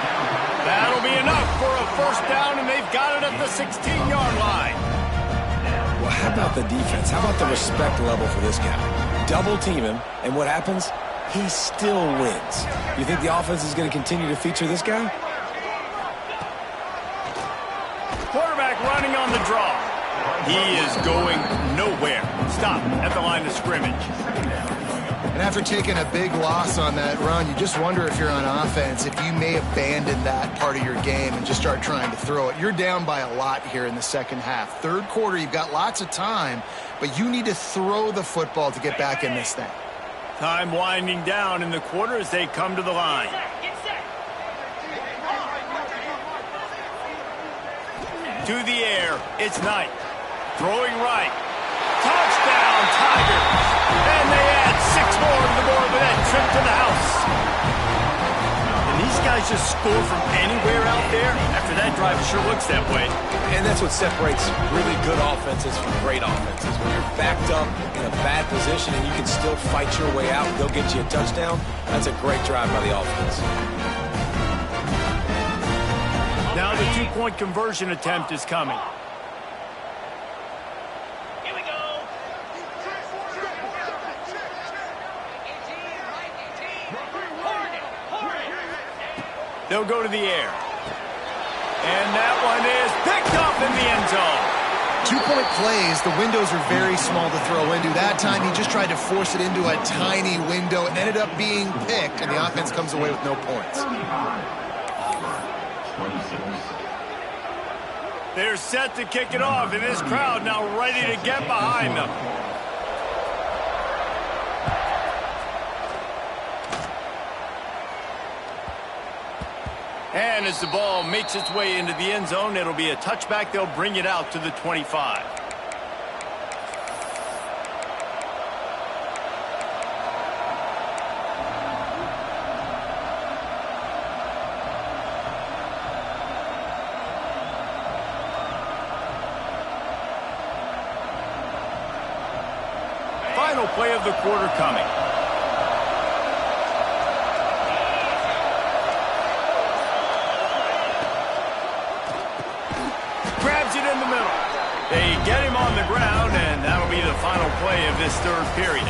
That'll be enough for a first down, and they've got it at the 16-yard line. Well, how about the defense? How about the respect level for this guy? Double team him, and what happens? He still wins. You think the offense is going to continue to feature this guy? Quarterback running on the draw. He is going nowhere. Stop at the line of scrimmage. And after taking a big loss on that run, you just wonder if you're on offense, if you may abandon that part of your game and just start trying to throw it. You're down by a lot here in the 2nd half. 3rd quarter, you've got lots of time, but you need to throw the football to get back in this thing. Time winding down in the quarter as they come to the line. To the air, it's Knight. Throwing right. Touchdown, Tigers. And they add 6 more to the board with that trip to the house. And these guys just score from anywhere out there. After that drive, it sure looks that way. And that's what separates really good offenses from great offenses. When you're backed up in a bad position and you can still fight your way out and go get you a touchdown, that's a great drive by the offense. Now the 2-point conversion attempt is coming. They'll go to the air. And that one is picked up in the end zone. 2-point plays, the windows are very small to throw into. That time he just tried to force it into a tiny window and ended up being picked, and the offense comes away with no points. They're set to kick it off, and this crowd now ready to get behind them. And as the ball makes its way into the end zone, it'll be a touchback. They'll bring it out to the 25. Final play of the quarter coming. Grabs it in the middle. They get him on the ground, and that'll be the final play of this third period.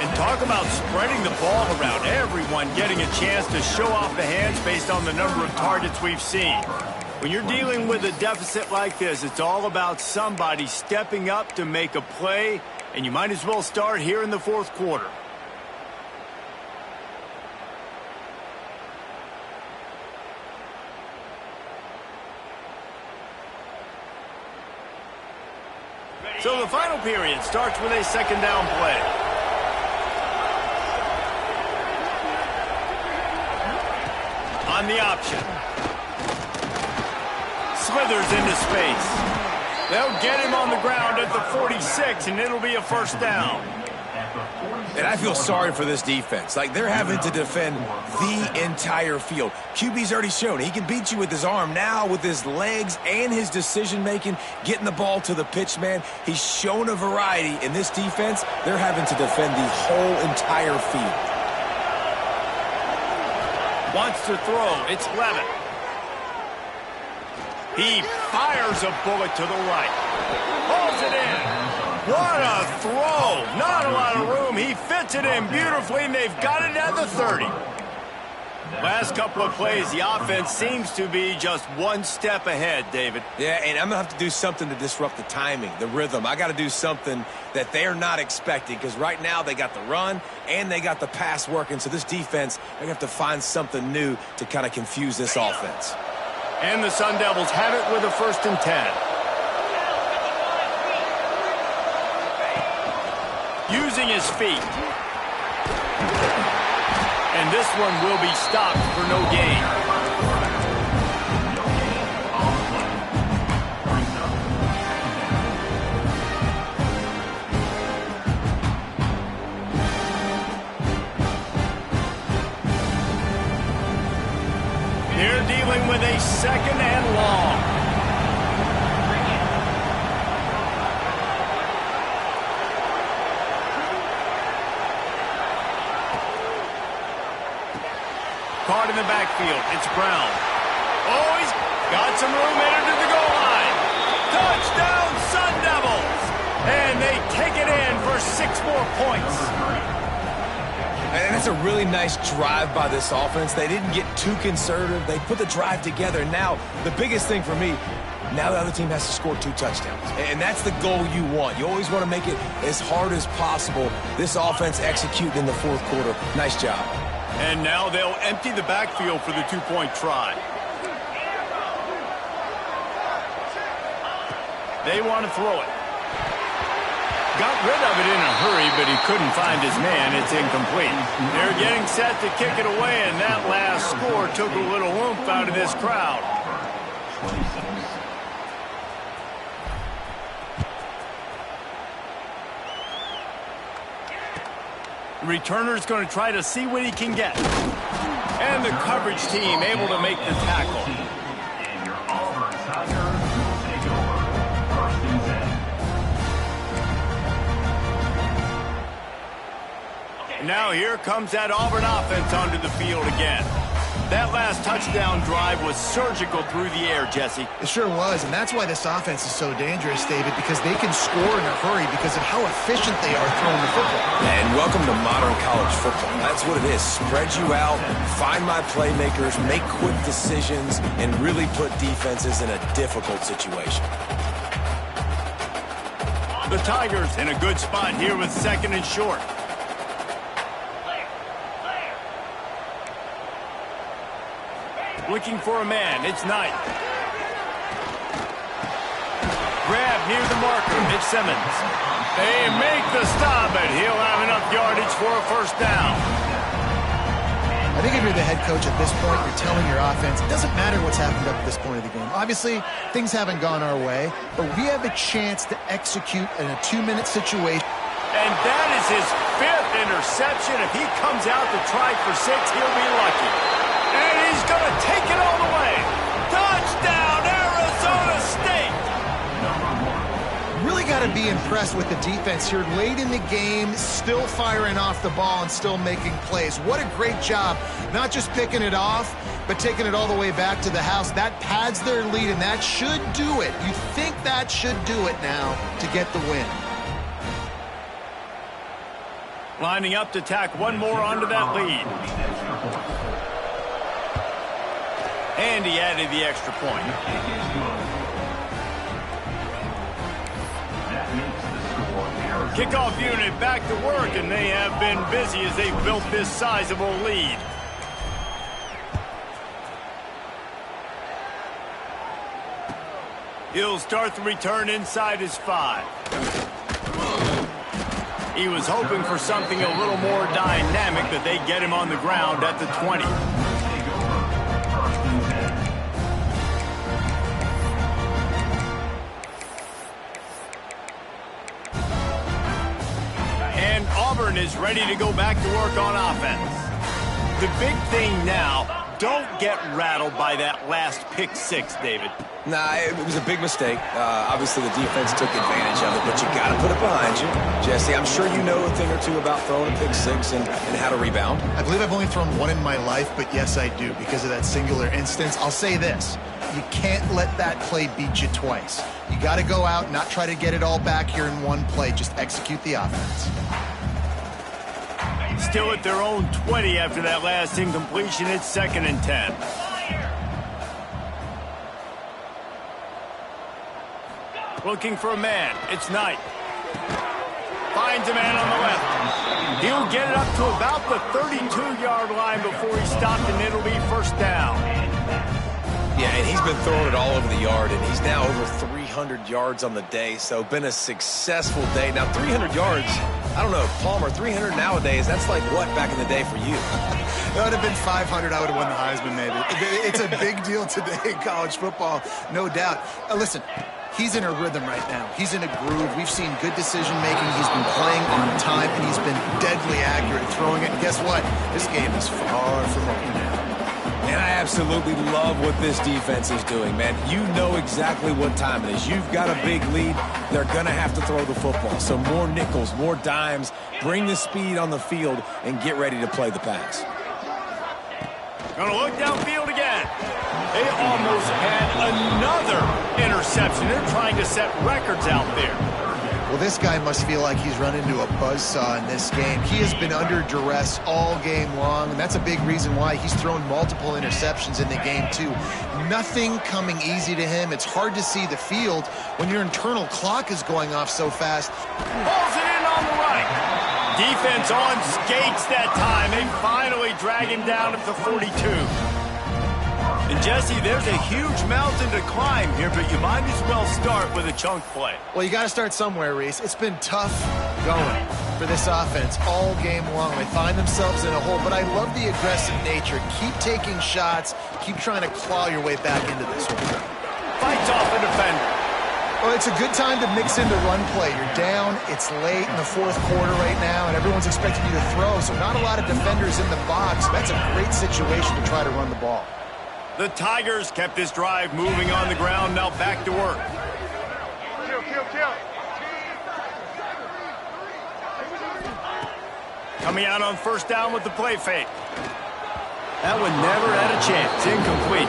And talk about spreading the ball around. Everyone getting a chance to show off the hands based on the number of targets we've seen. When you're dealing with a deficit like this, it's all about somebody stepping up to make a play, and you might as well start here in the fourth quarter. So the final period starts with a second down play. On the option. Slithers into space. They'll get him on the ground at the 46, and it'll be a first down. And I feel sorry for this defense. Like, they're having to defend the entire field. QB's already shown he can beat you with his arm. Now, with his legs and his decision-making, getting the ball to the pitch man, he's shown a variety. In this defense, they're having to defend the whole entire field. Wants to throw. It's Levin. He fires a bullet to the right. Pulls it in. What a throw. Not a lot of room. He fits it in beautifully, and they've got it at the 30. Last couple of plays, the offense seems to be just one step ahead, David. Yeah, and I'm going to have to do something to disrupt the timing, the rhythm. I got to do something that they're not expecting, because right now they got the run and they got the pass working. So this defense, they're going to have to find something new to kind of confuse this offense. And the Sun Devils have it with a 1st and 10. Using his feet. And this one will be stopped for no gain. They're dealing with a 2nd and long. Caught in the backfield. It's Brown. Oh, he's got some room entered to the goal line. Touchdown, Sun Devils! And they take it in for 6 more points. And that's a really nice drive by this offense. They didn't get too conservative. They put the drive together. Now, the biggest thing for me, now the other team has to score 2 touchdowns. And that's the goal you want. You always want to make it as hard as possible. This offense executing in the fourth quarter. Nice job. And now they'll empty the backfield for the 2-point try. They want to throw it. Got rid of it in a hurry, but he couldn't find his man. It's incomplete. They're getting set to kick it away, and that last score took a little oomph out of this crowd. The returner's going to try to see what he can get. And the coverage team able to make the tackle. And your Auburn Tigers will take over 1st and 10. Now here comes that Auburn offense onto the field again. That last touchdown drive was surgical through the air, Jesse. It sure was, and that's why this offense is so dangerous, David, because they can score in a hurry because of how efficient they are throwing the football. And welcome to modern college football. That's what it is. Spread you out, find my playmakers, make quick decisions, and really put defenses in a difficult situation. The Tigers in a good spot here with 2nd and short. Looking for a man. It's Knight. Grab near the marker. It's Simmons. They make the stop, but he'll have enough yardage for a 1st down. I think if you're the head coach at this point, you're telling your offense, it doesn't matter what's happened up to this point of the game. Obviously, things haven't gone our way, but we have a chance to execute in a 2-minute situation. And that is his 5th interception. If he comes out to try for 6, he'll be lucky. And he's going to take it all the way. Touchdown, Arizona State! Really got to be impressed with the defense here late in the game, still firing off the ball and still making plays. What a great job, not just picking it off, but taking it all the way back to the house. That pads their lead, and that should do it. You think that should do it now to get the win. Lining up to tack one more onto that lead. And he added the extra point. Kickoff unit back to work, and they have been busy as they built this sizable lead. He'll start the return inside his 5. He was hoping for something a little more dynamic, but they get him on the ground at the 20. And Auburn is ready to go back to work on offense. The big thing now, don't get rattled by that last pick-6, David. Nah, it was a big mistake. Obviously, the defense took advantage of it, but you got to put it behind you. Jesse, I'm sure you know a thing or two about throwing a pick-6 and how to rebound. I believe I've only thrown one in my life, but yes, I do because of that singular instance. I'll say this. You can't let that play beat you twice. You got to go out and not try to get it all back here in one play. Just execute the offense. Still at their own 20 after that last incompletion. It's 2nd and 10. Looking for a man. It's Knight. Finds a man on the left. He'll get it up to about the 32-yard line before he's stopped, and it'll be 1st down. Yeah, and he's been throwing it all over the yard, and he's now over 300 yards on the day, so been a successful day. Now, 300 yards, I don't know, Palmer, 300 nowadays, that's like what back in the day for you? That would have been 500. I would have won the Heisman, maybe. It's a big deal today in college football, no doubt. Listen, he's in a rhythm right now. He's in a groove. We've seen good decision-making. He's been playing on time, and he's been deadly accurate throwing it. And guess what? This game is far from over now. And I absolutely love what this defense is doing, man. You know exactly what time it is. You've got a big lead. They're going to have to throw the football. So more nickels, more dimes, bring the speed on the field, and get ready to play the pass. Going to look downfield again. They almost had another interception. They're trying to set records out there. Well, this guy must feel like he's run into a buzzsaw in this game. He has been under duress all game long, and that's a big reason why he's thrown multiple interceptions in the game, too. Nothing coming easy to him. It's hard to see the field when your internal clock is going off so fast. Pulls it in on the right. Defense on skates that time. They finally drag him down at the 42. And, Jesse, there's a huge mountain to climb here, but you might as well start with a chunk play. Well, you got to start somewhere, Reese. It's been tough going for this offense all game long. They find themselves in a hole, but I love the aggressive nature. Keep taking shots. Keep trying to claw your way back into this one. Fights off the defender. Well, it's a good time to mix in the run play. You're down, it's late in the 4th quarter right now, and everyone's expecting you to throw, so not a lot of defenders in the box. That's a great situation to try to run the ball. The Tigers kept this drive moving on the ground, now back to work. Kill. Coming out on 1st down with the play fake. That one never had a chance. Incomplete.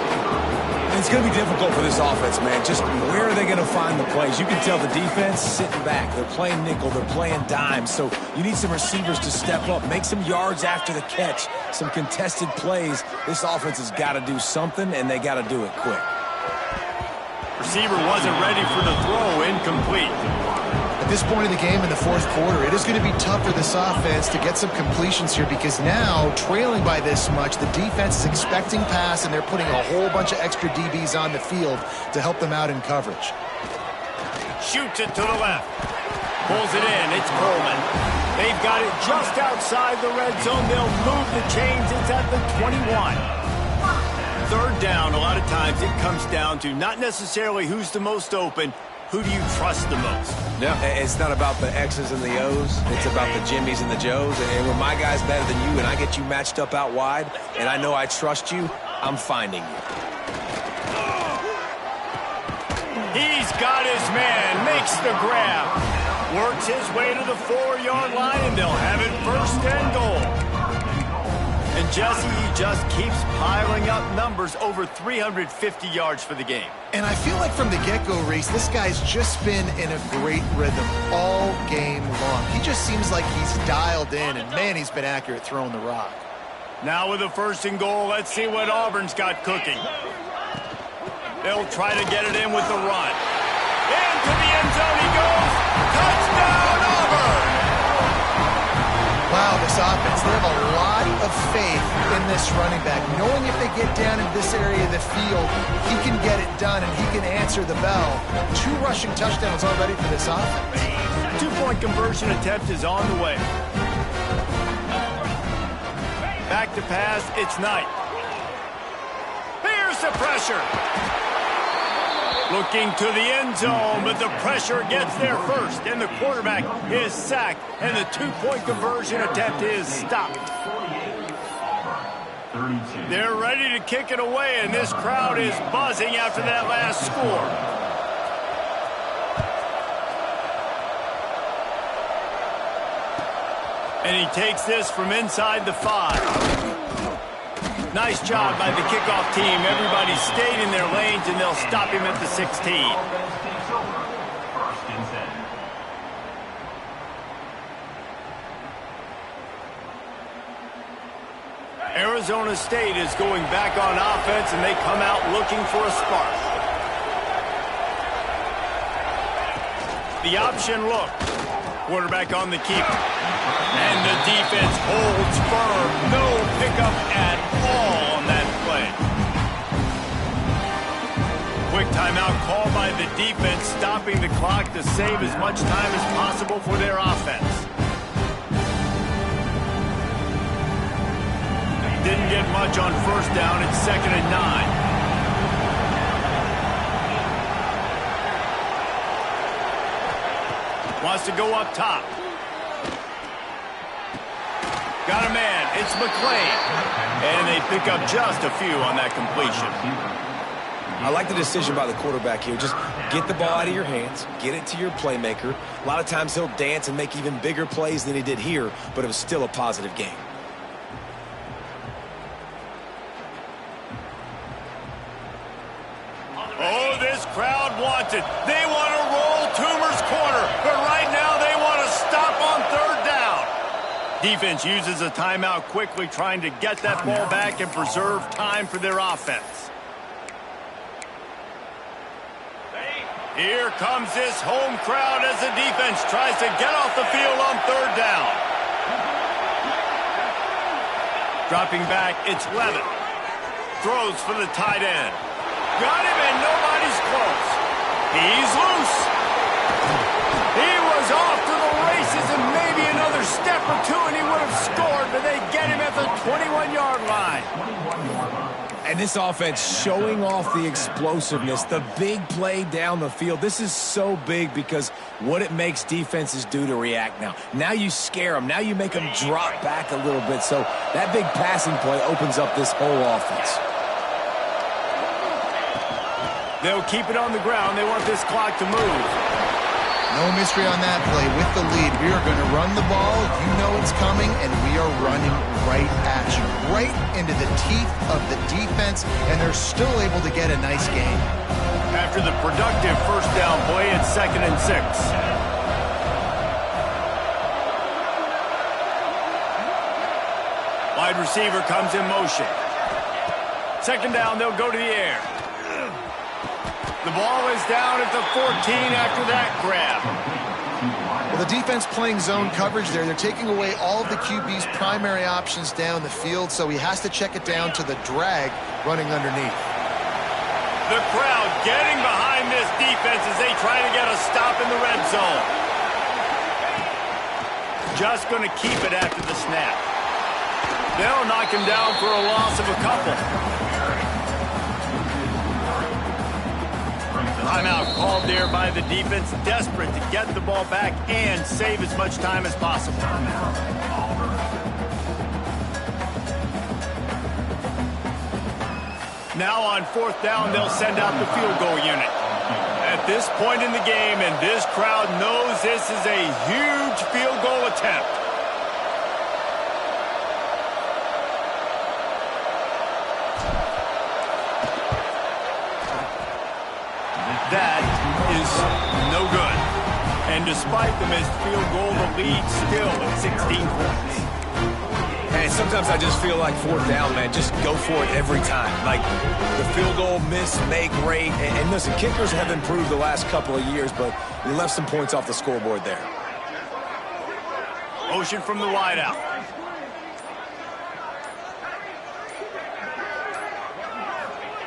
It's going to be difficult for this offense, man. Just where are they going to find the plays? You can tell the defense sitting back. They're playing nickel. They're playing dime. So you need some receivers to step up, make some yards after the catch, some contested plays. This offense has got to do something, and they got to do it quick. Receiver wasn't ready for the throw. Incomplete. At this point in the game in the 4th quarter, it is going to be tough for this offense to get some completions here because now, trailing by this much, the defense is expecting pass, and they're putting a whole bunch of extra DBs on the field to help them out in coverage. Shoots it to the left. Pulls it in. It's Coleman. They've got it just outside the red zone. They'll move the chains. It's at the 21. Third down, a lot of times it comes down to not necessarily who's the most open, who do you trust the most? Yeah, it's not about the X's and the O's. It's about the Jimmys and the Joes. And when my guy's better than you and I get you matched up out wide and I know I trust you, I'm finding you. He's got his man, makes the grab, works his way to the 4-yard line, and they'll have it first and goal. And Jesse, he just keeps piling up numbers, over 350 yards for the game. And I feel like from the get-go, Reese, this guy's just been in a great rhythm all game long. He just seems like he's dialed in, and man, he's been accurate throwing the rock. Now with a first and goal, let's see what Auburn's got cooking. They'll try to get it in with the run. Into the end zone he goes. Touchdown, Auburn! Wow, this offense, they have a lot of faith in this running back, knowing if they get down in this area of the field, he can get it done and he can answer the bell. 2 rushing touchdowns already for this offense. 2-point conversion attempt is on the way. Back to pass, it's Knight. Here's the pressure. Looking to the end zone, but the pressure gets there first, and the quarterback is sacked, and the 2-point conversion attempt is stopped. They're ready to kick it away, and this crowd is buzzing after that last score. And he takes this from inside the 5. Nice job by the kickoff team. Everybody stayed in their lanes, and they'll stop him at the 16. Arizona State is going back on offense, and they come out looking for a spark. The option look. Quarterback on the keeper. And the defense holds firm. No pickup at all on that play. Quick timeout call by the defense, stopping the clock to save as much time as possible for their offense. Didn't get much on first down. It's 2nd and 9. Wants to go up top. Got a man. It's McClain. And they pick up just a few on that completion. I like the decision by the quarterback here. Just get the ball out of your hands, get it to your playmaker. A lot of times he'll dance and make even bigger plays than he did here, but it was still a positive game. Oh, this crowd wants it. They want to roll Toomer's corner, but right now they want to stop on 3rd down. Defense uses a timeout quickly, trying to get that ball back and preserve time for their offense. Here comes this home crowd as the defense tries to get off the field on 3rd down. Dropping back, it's Levitt. Throws for the tight end. Got him, and nobody's close. He's loose. He was off to the races, and maybe another step or two, and he would have scored, but they get him at the 21-yard line. And this offense showing off the explosiveness, the big play down the field. This is so big because what it makes defenses do to react now. Now you scare them. Now you make them drop back a little bit. So that big passing play opens up this whole offense. They'll keep it on the ground. They want this clock to move. No mystery on that play. With the lead, we are going to run the ball. You know it's coming, and we are running right at you, right into the teeth of the defense, and they're still able to get a nice gain. After the productive first down play, it's 2nd and 6. Wide receiver comes in motion. 2nd down, they'll go to the air. The ball is down at the 14 after that grab. Well, the defense playing zone coverage there. They're taking away all of the QB's primary options down the field, so he has to check it down to the drag running underneath. The crowd getting behind this defense as they try to get a stop in the red zone. just going to keep it after the snap. They'll knock him down for a loss of a couple. Timeout called there by the defense, desperate to get the ball back and save as much time as possible. Now on 4th down, they'll send out the field goal unit. At this point in the game, and this crowd knows this is a huge field goal attempt. That is no good. And despite the missed field goal, the lead still at 16 points. And sometimes I just feel like 4th down, man, just go for it every time. Like the field goal, miss, make, rate. And listen, kickers have improved the last couple of years, but we left some points off the scoreboard there. Motion from the wideout.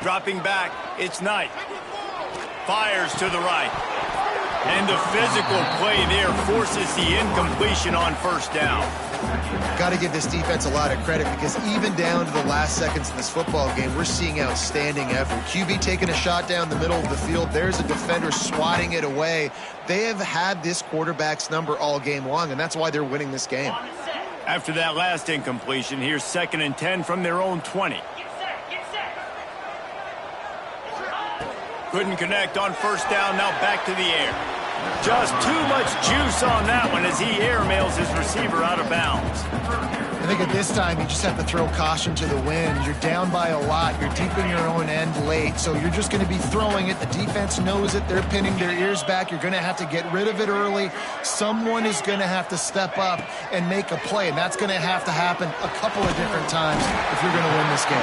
Dropping back, it's Knight. Fires to the right. And the physical play there forces the incompletion on 1st down. Got to give this defense a lot of credit because even down to the last seconds of this football game, we're seeing outstanding effort. QB taking a shot down the middle of the field. There's a defender swatting it away. They have had this quarterback's number all game long, and that's why they're winning this game. After that last incompletion, here's 2nd and 10 from their own 20. Couldn't connect on 1st down, now back to the air. Just too much juice on that one as he airmails his receiver out of bounds. I think at this time you just have to throw caution to the wind. You're down by a lot. You're deep in your own end late, so you're just going to be throwing it. The defense knows it. They're pinning their ears back. You're going to have to get rid of it early. Someone is going to have to step up and make a play, and that's going to have to happen a couple of different times if you're going to win this game.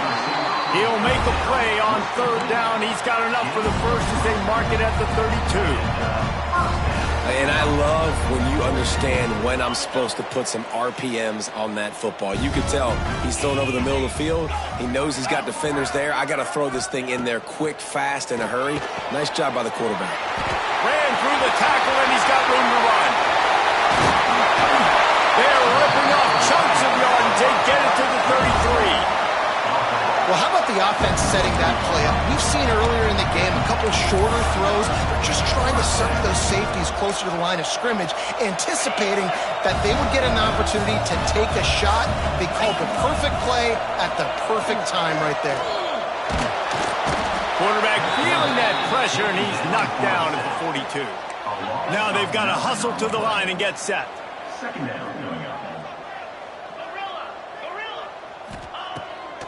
He'll make a play on 3rd down. He's got enough for the first as they mark it at the 32. And I love when you understand when I'm supposed to put some RPMs on that football. You can tell he's throwing over the middle of the field. He knows he's got defenders there. I got to throw this thing in there quick, fast, in a hurry. Nice job by the quarterback. Ran through the tackle, and he's got room to run. They're ripping off chunks of yardage. They get it to the 33. Well, how about the offense setting that play up? We've seen earlier in the game a couple shorter throws. They're just trying to suck those safeties closer to the line of scrimmage, anticipating that they would get an opportunity to take a shot. They called the perfect play at the perfect time right there. Quarterback feeling that pressure, and he's knocked down at the 42. Now they've got to hustle to the line and get set. 2nd down going up.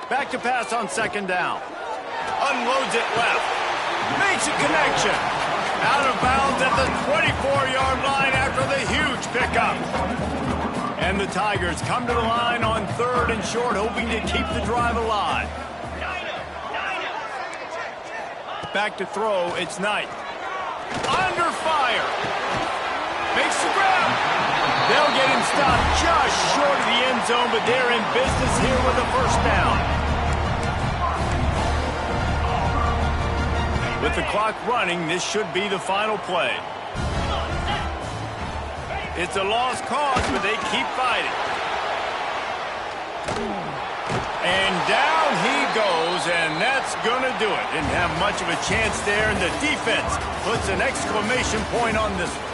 Back to pass on 2nd down. Unloads it left. Makes a connection. Out of bounds at the 24-yard line after the huge pickup. And the Tigers come to the line on 3rd and short, hoping to keep the drive alive. Back to throw, it's Knight. Under fire. Makes the grab. They'll get him stopped just short of the end zone, but they're in business here with a 1st down. With the clock running, this should be the final play. It's a lost cause, but they keep fighting. And down he goes, and that's going to do it. Didn't have much of a chance there, and the defense puts an exclamation point on this one.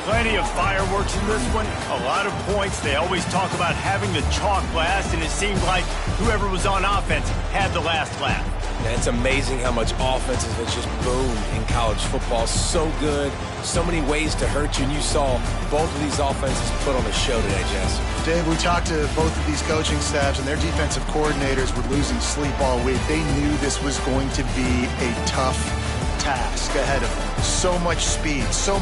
Plenty of fireworks in this one, a lot of points. They always talk about having the chalk last, and it seemed like whoever was on offense had the last laugh. Yeah, it's amazing how much offenses have just boomed in college football. So good, so many ways to hurt you, and you saw both of these offenses put on a show today, Jess. Dave, we talked to both of these coaching staffs, and their defensive coordinators were losing sleep all week. They knew this was going to be a tough task ahead of them. So much speed, so much